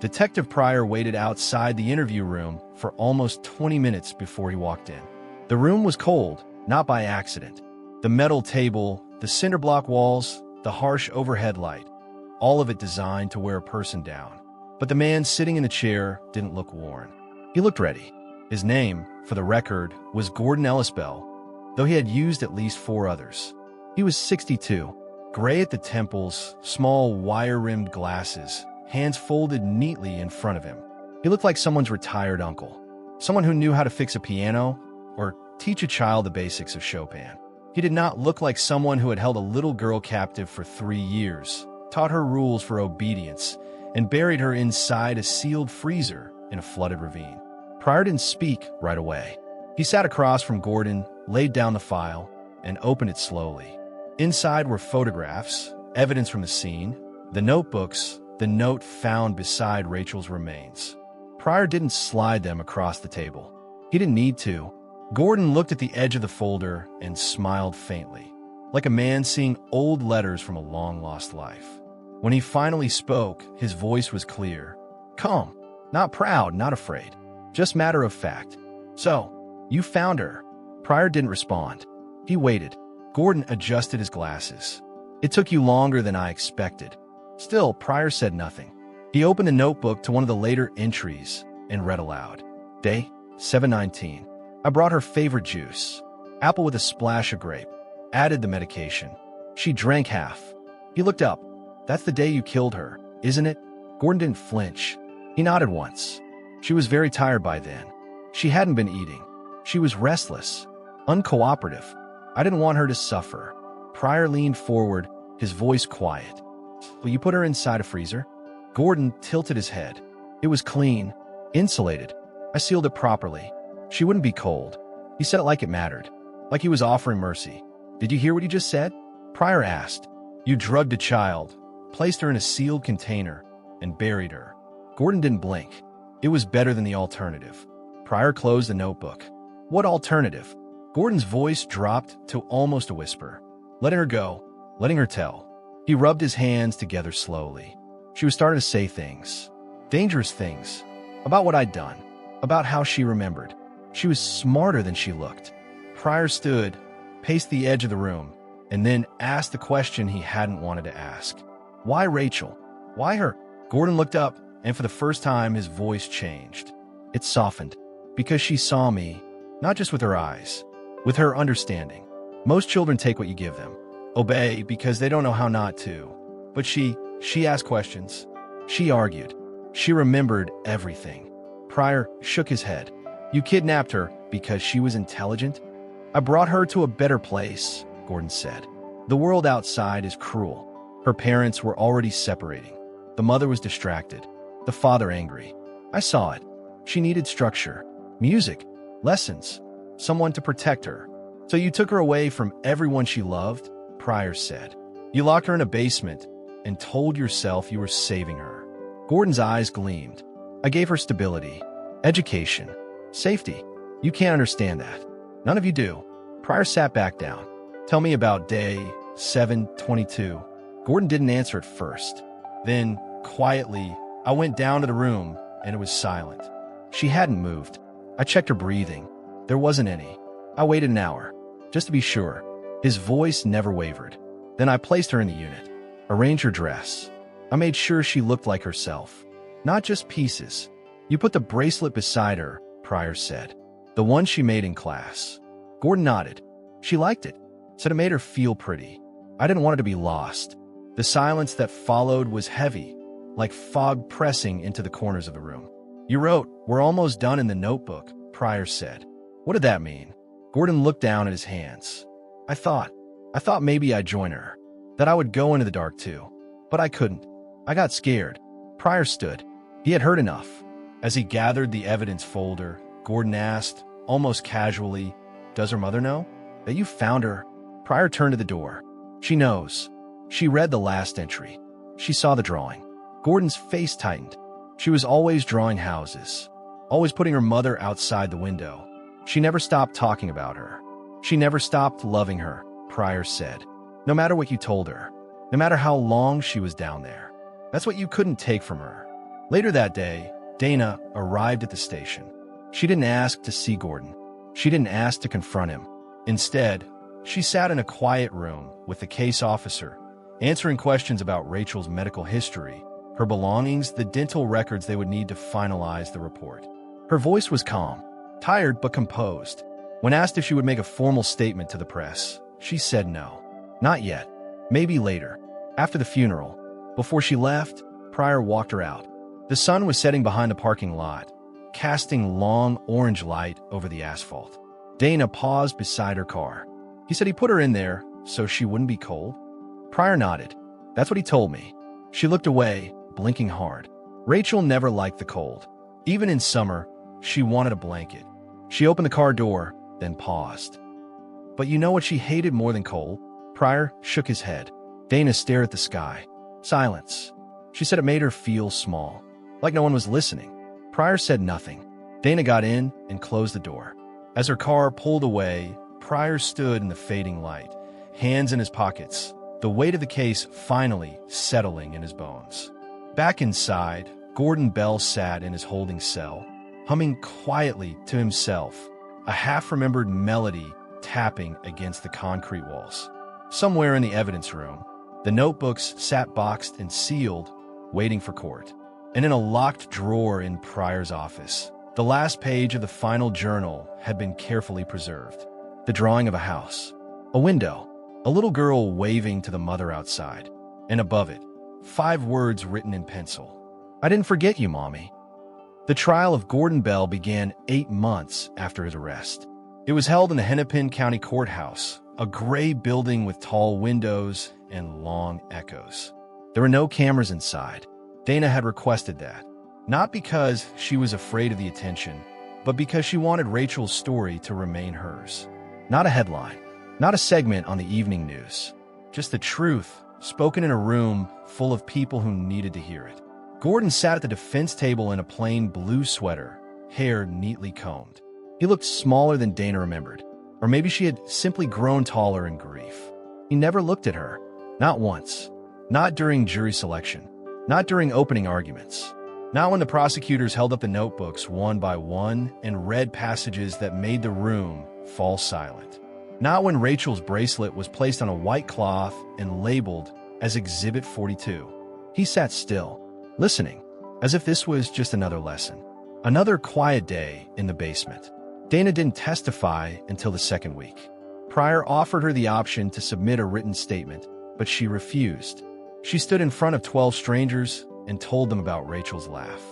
Detective Pryor waited outside the interview room for almost 20 minutes before he walked in. The room was cold, not by accident. The metal table, the cinder block walls, the harsh overhead light, all of it designed to wear a person down. But the man sitting in the chair didn't look worn. He looked ready. His name, for the record, was Gordon Ellis Bell, though he had used at least 4 others. He was 62, gray at the temples, small wire-rimmed glasses, hands folded neatly in front of him. He looked like someone's retired uncle, someone who knew how to fix a piano or teach a child the basics of Chopin. He did not look like someone who had held a little girl captive for 3 years, taught her rules for obedience, and buried her inside a sealed freezer in a flooded ravine. Pryor didn't speak right away. He sat across from Gordon, laid down the file, and opened it slowly. Inside were photographs, evidence from the scene, the notebooks, the note found beside Rachel's remains. Pryor didn't slide them across the table. He didn't need to. Gordon looked at the edge of the folder and smiled faintly, like a man seeing old letters from a long-lost life. When he finally spoke, his voice was clear. Calm, not proud, not afraid, just matter of fact. So, you found her. Pryor didn't respond. He waited. Gordon adjusted his glasses. It took you longer than I expected. Still, Pryor said nothing. He opened the notebook to one of the later entries and read aloud. Day 719. I brought her favorite juice, apple with a splash of grape. Added the medication. She drank half. He looked up. That's the day you killed her, isn't it? Gordon didn't flinch. He nodded once. She was very tired by then. She hadn't been eating. She was restless, uncooperative. I didn't want her to suffer. Pryor leaned forward, his voice quiet. Will you put her inside a freezer? Gordon tilted his head. It was clean, insulated. I sealed it properly. She wouldn't be cold. He said it like it mattered, like he was offering mercy. Did you hear what he just said? Pryor asked. You drugged a child, placed her in a sealed container, and buried her. Gordon didn't blink. It was better than the alternative. Pryor closed the notebook. What alternative? Gordon's voice dropped to almost a whisper. Letting her go, letting her tell. He rubbed his hands together slowly. She was starting to say things, dangerous things, about what I'd done, about how she remembered. She was smarter than she looked. Pryor stood, paced the edge of the room, and then asked the question he hadn't wanted to ask. Why Rachel? Why her? Gordon looked up, and for the first time his voice changed. It softened, because she saw me, not just with her eyes, with her understanding. Most children take what you give them, obey because they don't know how not to. But she asked questions. She argued. She remembered everything. Pryor shook his head. You kidnapped her because she was intelligent? I brought her to a better place, Gordon said. The world outside is cruel. Her parents were already separating. The mother was distracted, the father angry. I saw it. She needed structure, music, lessons, someone to protect her. So you took her away from everyone she loved, Pryor said. You locked her in a basement and told yourself you were saving her. Gordon's eyes gleamed. I gave her stability, education, safety. You can't understand that. None of you do. Pryor sat back down. Tell me about day 722. Gordon didn't answer at first. Then, quietly, I went down to the room, and it was silent. She hadn't moved. I checked her breathing. There wasn't any. I waited an hour, just to be sure. His voice never wavered. Then I placed her in the unit, arranged her dress. I made sure she looked like herself, not just pieces. You put the bracelet beside her, Pryor said. The one she made in class. Gordon nodded. She liked it, said it made her feel pretty. I didn't want her to be lost. The silence that followed was heavy, like fog pressing into the corners of the room. You wrote, "We're almost done" in the notebook, Pryor said. What did that mean? Gordon looked down at his hands. I thought maybe I'd join her, that I would go into the dark too. But I couldn't. I got scared. Pryor stood. He had heard enough. As he gathered the evidence folder, Gordon asked, almost casually, does her mother know that you found her? Pryor turned to the door. She knows. She read the last entry. She saw the drawing. Gordon's face tightened. She was always drawing houses, always putting her mother outside the window. She never stopped talking about her. She never stopped loving her, Pryor said. No matter what you told her, no matter how long she was down there. That's what you couldn't take from her. Later that day, Dana arrived at the station. She didn't ask to see Gordon. She didn't ask to confront him. Instead, she sat in a quiet room with the case officer, answering questions about Rachel's medical history, her belongings, the dental records they would need to finalize the report. Her voice was calm, tired but composed. When asked if she would make a formal statement to the press, she said no. Not yet. Maybe later. After the funeral. Before she left, Pryor walked her out. The sun was setting behind the parking lot, casting long orange light over the asphalt. Dana paused beside her car. He said he put her in there so she wouldn't be cold. Pryor nodded. That's what he told me. She looked away, blinking hard. Rachel never liked the cold. Even in summer, she wanted a blanket. She opened the car door, then paused. But you know what she hated more than cold? Pryor shook his head. Dana stared at the sky. Silence. She said it made her feel small, like no one was listening. Pryor said nothing. Dana got in and closed the door. As her car pulled away, Pryor stood in the fading light, hands in his pockets, the weight of the case finally settling in his bones. Back inside, Gordon Bell sat in his holding cell, humming quietly to himself, a half-remembered melody tapping against the concrete walls. Somewhere in the evidence room, the notebooks sat boxed and sealed, waiting for court. And in a locked drawer in Pryor's office, the last page of the final journal had been carefully preserved. The drawing of a house, a window, a little girl waving to the mother outside, and above it, 5 words written in pencil. I didn't forget you, Mommy. The trial of Gordon Bell began 8 months after his arrest. It was held in the Hennepin County Courthouse, a gray building with tall windows and long echoes. There were no cameras inside. Dana had requested that, not because she was afraid of the attention, but because she wanted Rachel's story to remain hers. Not a headline, not a segment on the evening news, just the truth, spoken in a room full of people who needed to hear it. Gordon sat at the defense table in a plain blue sweater, hair neatly combed. He looked smaller than Dana remembered, or maybe she had simply grown taller in grief. He never looked at her, not once, not during jury selection, Not during opening arguments. Not when the prosecutors held up the notebooks one by one and read passages that made the room fall silent. Not when Rachel's bracelet was placed on a white cloth and labeled as Exhibit 42. He sat still, listening, as if this was just another lesson. Another quiet day in the basement. Dana didn't testify until the second week. Pryor offered her the option to submit a written statement, but she refused. She stood in front of 12 strangers and told them about Rachel's laugh,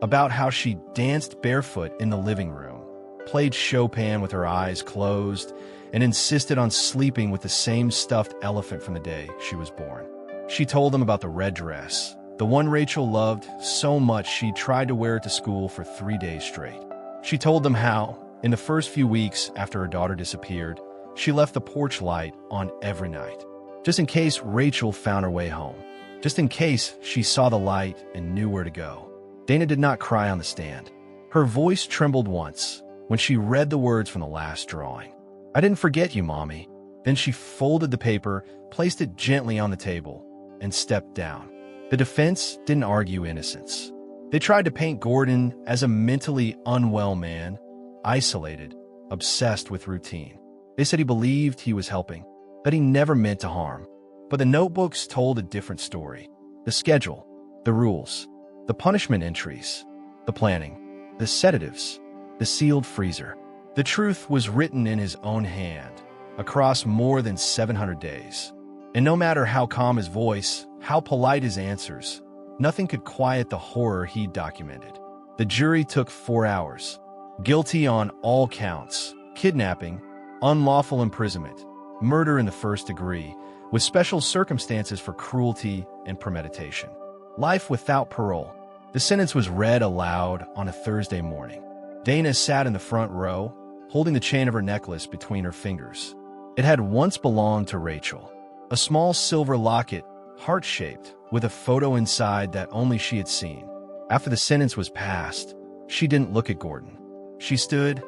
about how she danced barefoot in the living room, played Chopin with her eyes closed, and insisted on sleeping with the same stuffed elephant from the day she was born. She told them about the red dress, the one Rachel loved so much she tried to wear it to school for 3 days straight. She told them how, in the first few weeks after her daughter disappeared, she left the porch light on every night, just in case Rachel found her way home. Just in case she saw the light and knew where to go. Dana did not cry on the stand. Her voice trembled once when she read the words from the last drawing. "I didn't forget you, Mommy." Then she folded the paper, placed it gently on the table, and stepped down. The defense didn't argue innocence. They tried to paint Gordon as a mentally unwell man, isolated, obsessed with routine. They said he believed he was helping, that he never meant to harm. But the notebooks told a different story. The schedule, the rules, the punishment entries, the planning, the sedatives, the sealed freezer. The truth was written in his own hand, across more than 700 days. And no matter how calm his voice, how polite his answers, nothing could quiet the horror he documented. The jury took 4 hours. Guilty on all counts: kidnapping, unlawful imprisonment, murder in the first degree, with special circumstances for cruelty and premeditation. Life without parole. The sentence was read aloud on a Thursday morning. Dana sat in the front row, holding the chain of her necklace between her fingers. It had once belonged to Rachel. A small silver locket, heart-shaped, with a photo inside that only she had seen. After the sentence was passed, she didn't look at Gordon. She stood,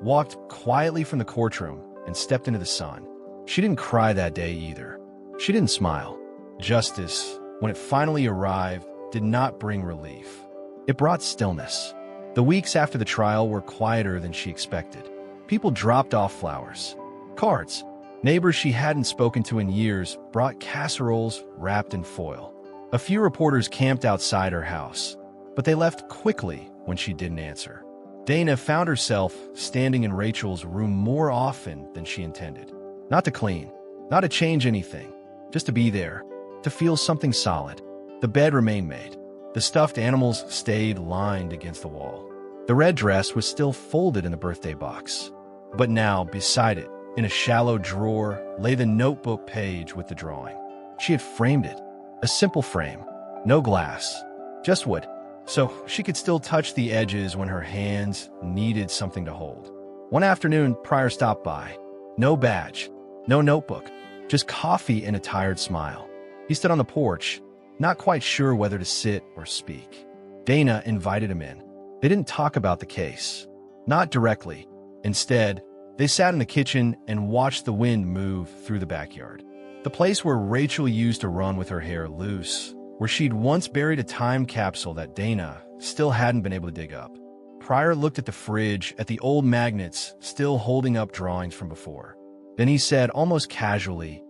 walked quietly from the courtroom, and stepped into the sun. She didn't cry that day either. She didn't smile. Justice, when it finally arrived, did not bring relief. It brought stillness. The weeks after the trial were quieter than she expected. People dropped off flowers, cards. Neighbors she hadn't spoken to in years brought casseroles wrapped in foil. A few reporters camped outside her house, but they left quickly when she didn't answer. Dana found herself standing in Rachel's room more often than she intended. Not to clean, not to change anything, just to be there, to feel something solid. The bed remained made. The stuffed animals stayed lined against the wall. The red dress was still folded in the birthday box. But now, beside it, in a shallow drawer, lay the notebook page with the drawing. She had framed it. A simple frame. No glass. Just wood. So she could still touch the edges when her hands needed something to hold. One afternoon, Pryor stopped by. No badge. No notebook. Just coffee and a tired smile. He stood on the porch, not quite sure whether to sit or speak. Dana invited him in. They didn't talk about the case. Not directly. Instead, they sat in the kitchen and watched the wind move through the backyard. The place where Rachel used to run with her hair loose, where she'd once buried a time capsule that Dana still hadn't been able to dig up. Pryor looked at the fridge, at the old magnets still holding up drawings from before. Then he said, almost casually,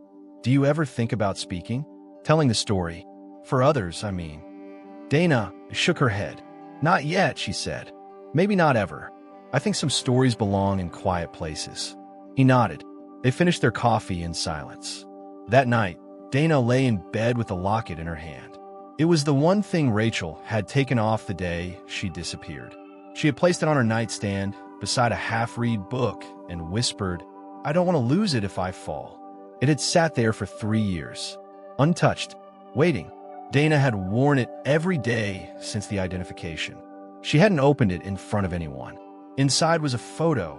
"Do you ever think about speaking? Telling the story? For others, I mean." Dana shook her head. "Not yet," she said. "Maybe not ever. I think some stories belong in quiet places." He nodded. They finished their coffee in silence. That night, Dana lay in bed with the locket in her hand. It was the one thing Rachel had taken off the day she disappeared. She had placed it on her nightstand beside a half-read book and whispered, "I don't want to lose it if I fall." It had sat there for 3 years, untouched, waiting. Dana had worn it every day since the identification. She hadn't opened it in front of anyone. Inside was a photo.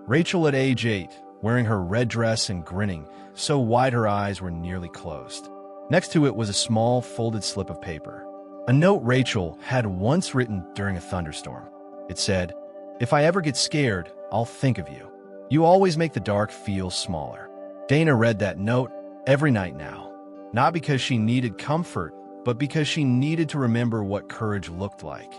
Rachel at age 8, wearing her red dress and grinning, so wide her eyes were nearly closed. Next to it was a small folded slip of paper. A note Rachel had once written during a thunderstorm. It said, "If I ever get scared, I'll think of you. You always make the dark feel smaller." Dana read that note every night now, not because she needed comfort, but because she needed to remember what courage looked like.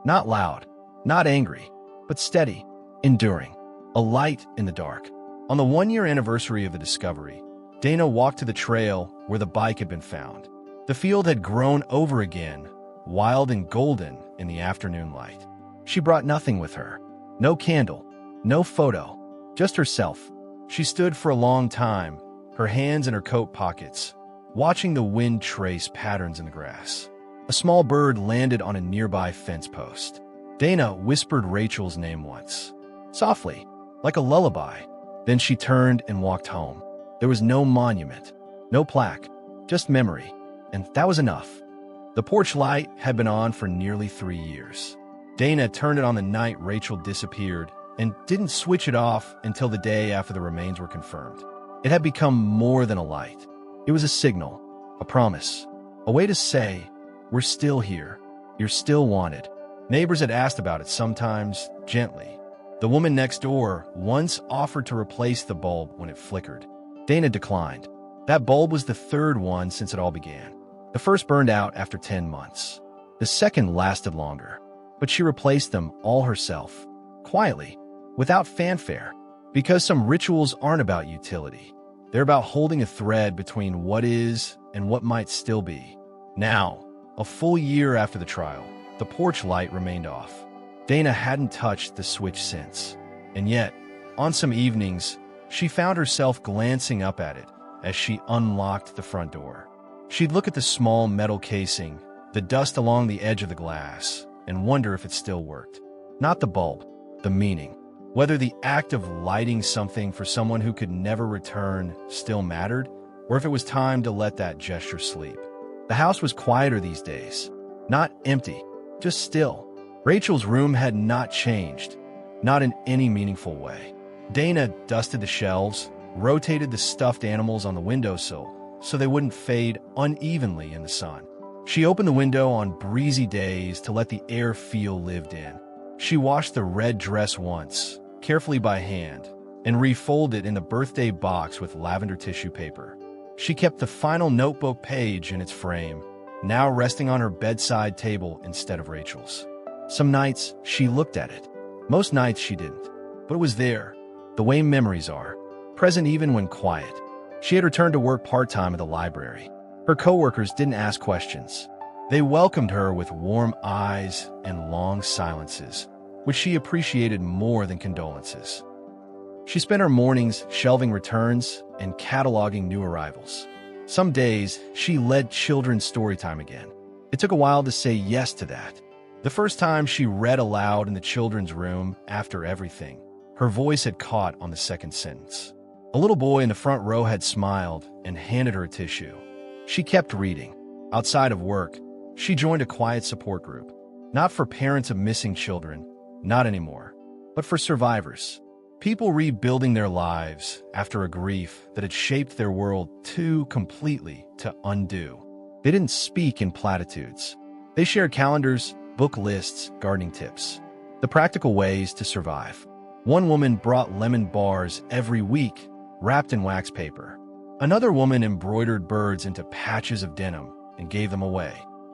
Not loud, not angry, but steady, enduring, a light in the dark. On the 1-year anniversary of the discovery, Dana walked to the trail where the bike had been found. The field had grown over again, wild and golden in the afternoon light. She brought nothing with her. No candle, no photo, just herself. She stood for a long time, her hands in her coat pockets, watching the wind trace patterns in the grass. A small bird landed on a nearby fence post. Dana whispered Rachel's name once, softly, like a lullaby. Then she turned and walked home. There was no monument, no plaque, just memory, and that was enough. The porch light had been on for nearly 3 years. Dana turned it on the night Rachel disappeared and didn't switch it off until the day after the remains were confirmed. It had become more than a light. It was a signal, a promise, a way to say, "We're still here. You're still wanted." Neighbors had asked about it, sometimes gently. The woman next door once offered to replace the bulb when it flickered. Dana declined. That bulb was the third one since it all began. The first burned out after 10 months. The second lasted longer, but she replaced them all herself, quietly, without fanfare, because some rituals aren't about utility. They're about holding a thread between what is and what might still be. Now, a full year after the trial, the porch light remained off. Dana hadn't touched the switch since, and yet, on some evenings, she found herself glancing up at it as she unlocked the front door. She'd look at the small metal casing, the dust along the edge of the glass, and wonder if it still worked. Not the bulb, the meaning. Whether the act of lighting something for someone who could never return still mattered, or if it was time to let that gesture sleep. The house was quieter these days. Not empty, just still. Rachel's room had not changed, not in any meaningful way. Dana dusted the shelves, rotated the stuffed animals on the windowsill so they wouldn't fade unevenly in the sun. She opened the window on breezy days to let the air feel lived in. She washed the red dress once, carefully by hand, and refolded it in the birthday box with lavender tissue paper. She kept the final notebook page in its frame, now resting on her bedside table instead of Rachel's. Some nights, she looked at it. Most nights, she didn't. But it was there, the way memories are, present even when quiet. She had returned to work part-time at the library. Her coworkers didn't ask questions. They welcomed her with warm eyes and long silences, which she appreciated more than condolences. She spent her mornings shelving returns and cataloging new arrivals. Some days, she led children's story time again. It took a while to say yes to that. The first time she read aloud in the children's room after everything, her voice had caught on the second sentence. A little boy in the front row had smiled and handed her a tissue. She kept reading. Outside of work, she joined a quiet support group. Not for parents of missing children, not anymore, but for survivors. People rebuilding their lives after a grief that had shaped their world too completely to undo. They didn't speak in platitudes. They shared calendars, book lists, gardening tips, the practical ways to survive. One woman brought lemon bars every week, wrapped in wax paper. Another woman embroidered birds into patches of denim and gave them away.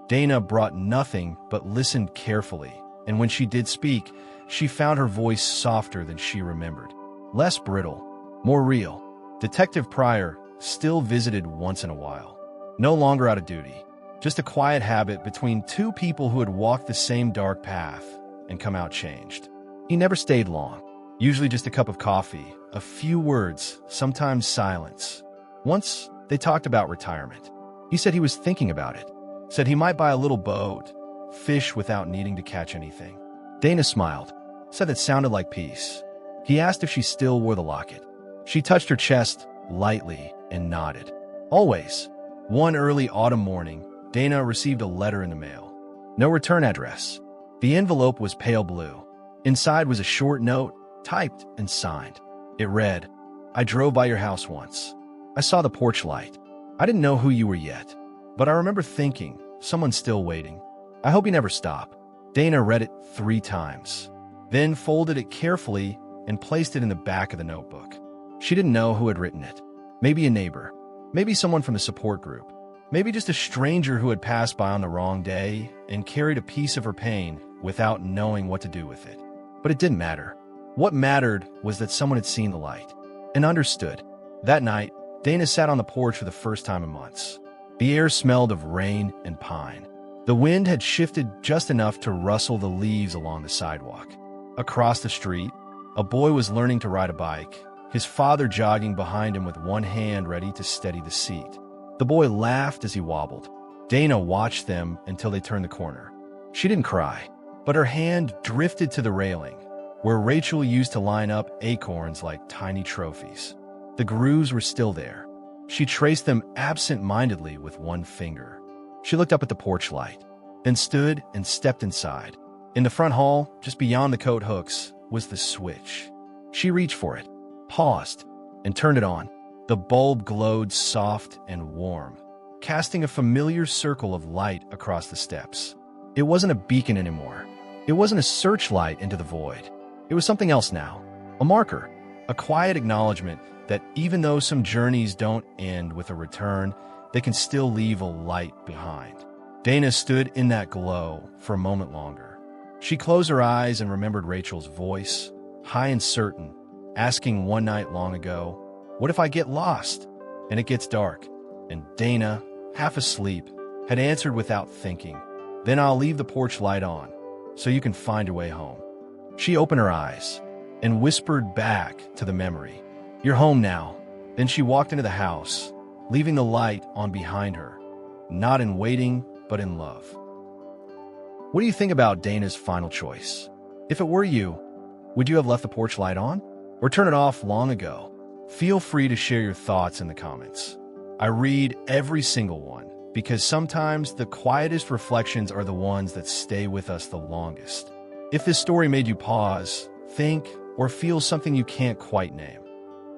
Dana brought nothing but listened carefully, and when she did speak, she found her voice softer than she remembered. Less brittle, more real. Detective Pryor still visited once in a while. No longer out of duty, just a quiet habit between two people who had walked the same dark path and come out changed. He never stayed long, usually just a cup of coffee, a few words, sometimes silence. Once, they talked about retirement. He said he was thinking about it, said he might buy a little boat, fish without needing to catch anything. Dana smiled, said it sounded like peace. He asked if she still wore the locket. She touched her chest lightly and nodded. Always. One early autumn morning, Dana received a letter in the mail. No return address. The envelope was pale blue. Inside was a short note, typed and signed. It read, "I drove by your house once. I saw the porch light. I didn't know who you were yet, but I remember thinking, someone's still waiting. I hope you never stop." Dana read it 3 times, then folded it carefully and placed it in the back of the notebook. She didn't know who had written it. Maybe a neighbor, maybe someone from the support group, Maybe just a stranger who had passed by on the wrong day and carried a piece of her pain without knowing what to do with it. But it didn't matter. What mattered was that someone had seen the light and understood. That night, Dana sat on the porch for the first time in months. The air smelled of rain and pine. The wind had shifted just enough to rustle the leaves along the sidewalk. Across the street, a boy was learning to ride a bike, his father jogging behind him with one hand ready to steady the seat. The boy laughed as he wobbled. Dana watched them until they turned the corner. She didn't cry, but her hand drifted to the railing, where Rachel used to line up acorns like tiny trophies. The grooves were still there. She traced them absent-mindedly with one finger. She looked up at the porch light, then stood and stepped inside. In the front hall, just beyond the coat hooks, was the switch. She reached for it, paused, and turned it on. The bulb glowed soft and warm, casting a familiar circle of light across the steps. It wasn't a beacon anymore. It wasn't a searchlight into the void. It was something else now. A marker. A quiet acknowledgement that even though some journeys don't end with a return, they can still leave a light behind. Dana stood in that glow for a moment longer. She closed her eyes and remembered Rachel's voice, high and certain, asking one night long ago, "What if I get lost?" And it gets dark. And Dana, half asleep, had answered without thinking, "Then I'll leave the porch light on, so you can find your way home." She opened her eyes and whispered back to the memory, "You're home now." Then she walked into the house, leaving the light on behind her, not in waiting, but in love. What do you think about Dana's final choice? If it were you, would you have left the porch light on or turn it off long ago? Feel free to share your thoughts in the comments. I read every single one because sometimes the quietest reflections are the ones that stay with us the longest. If this story made you pause, think, or feel something you can't quite name,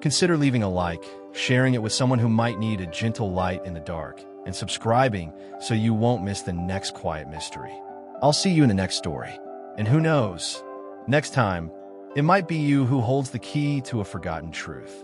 consider leaving a like, sharing it with someone who might need a gentle light in the dark, and subscribing so you won't miss the next quiet mystery. I'll see you in the next story. And who knows, next time, it might be you who holds the key to a forgotten truth.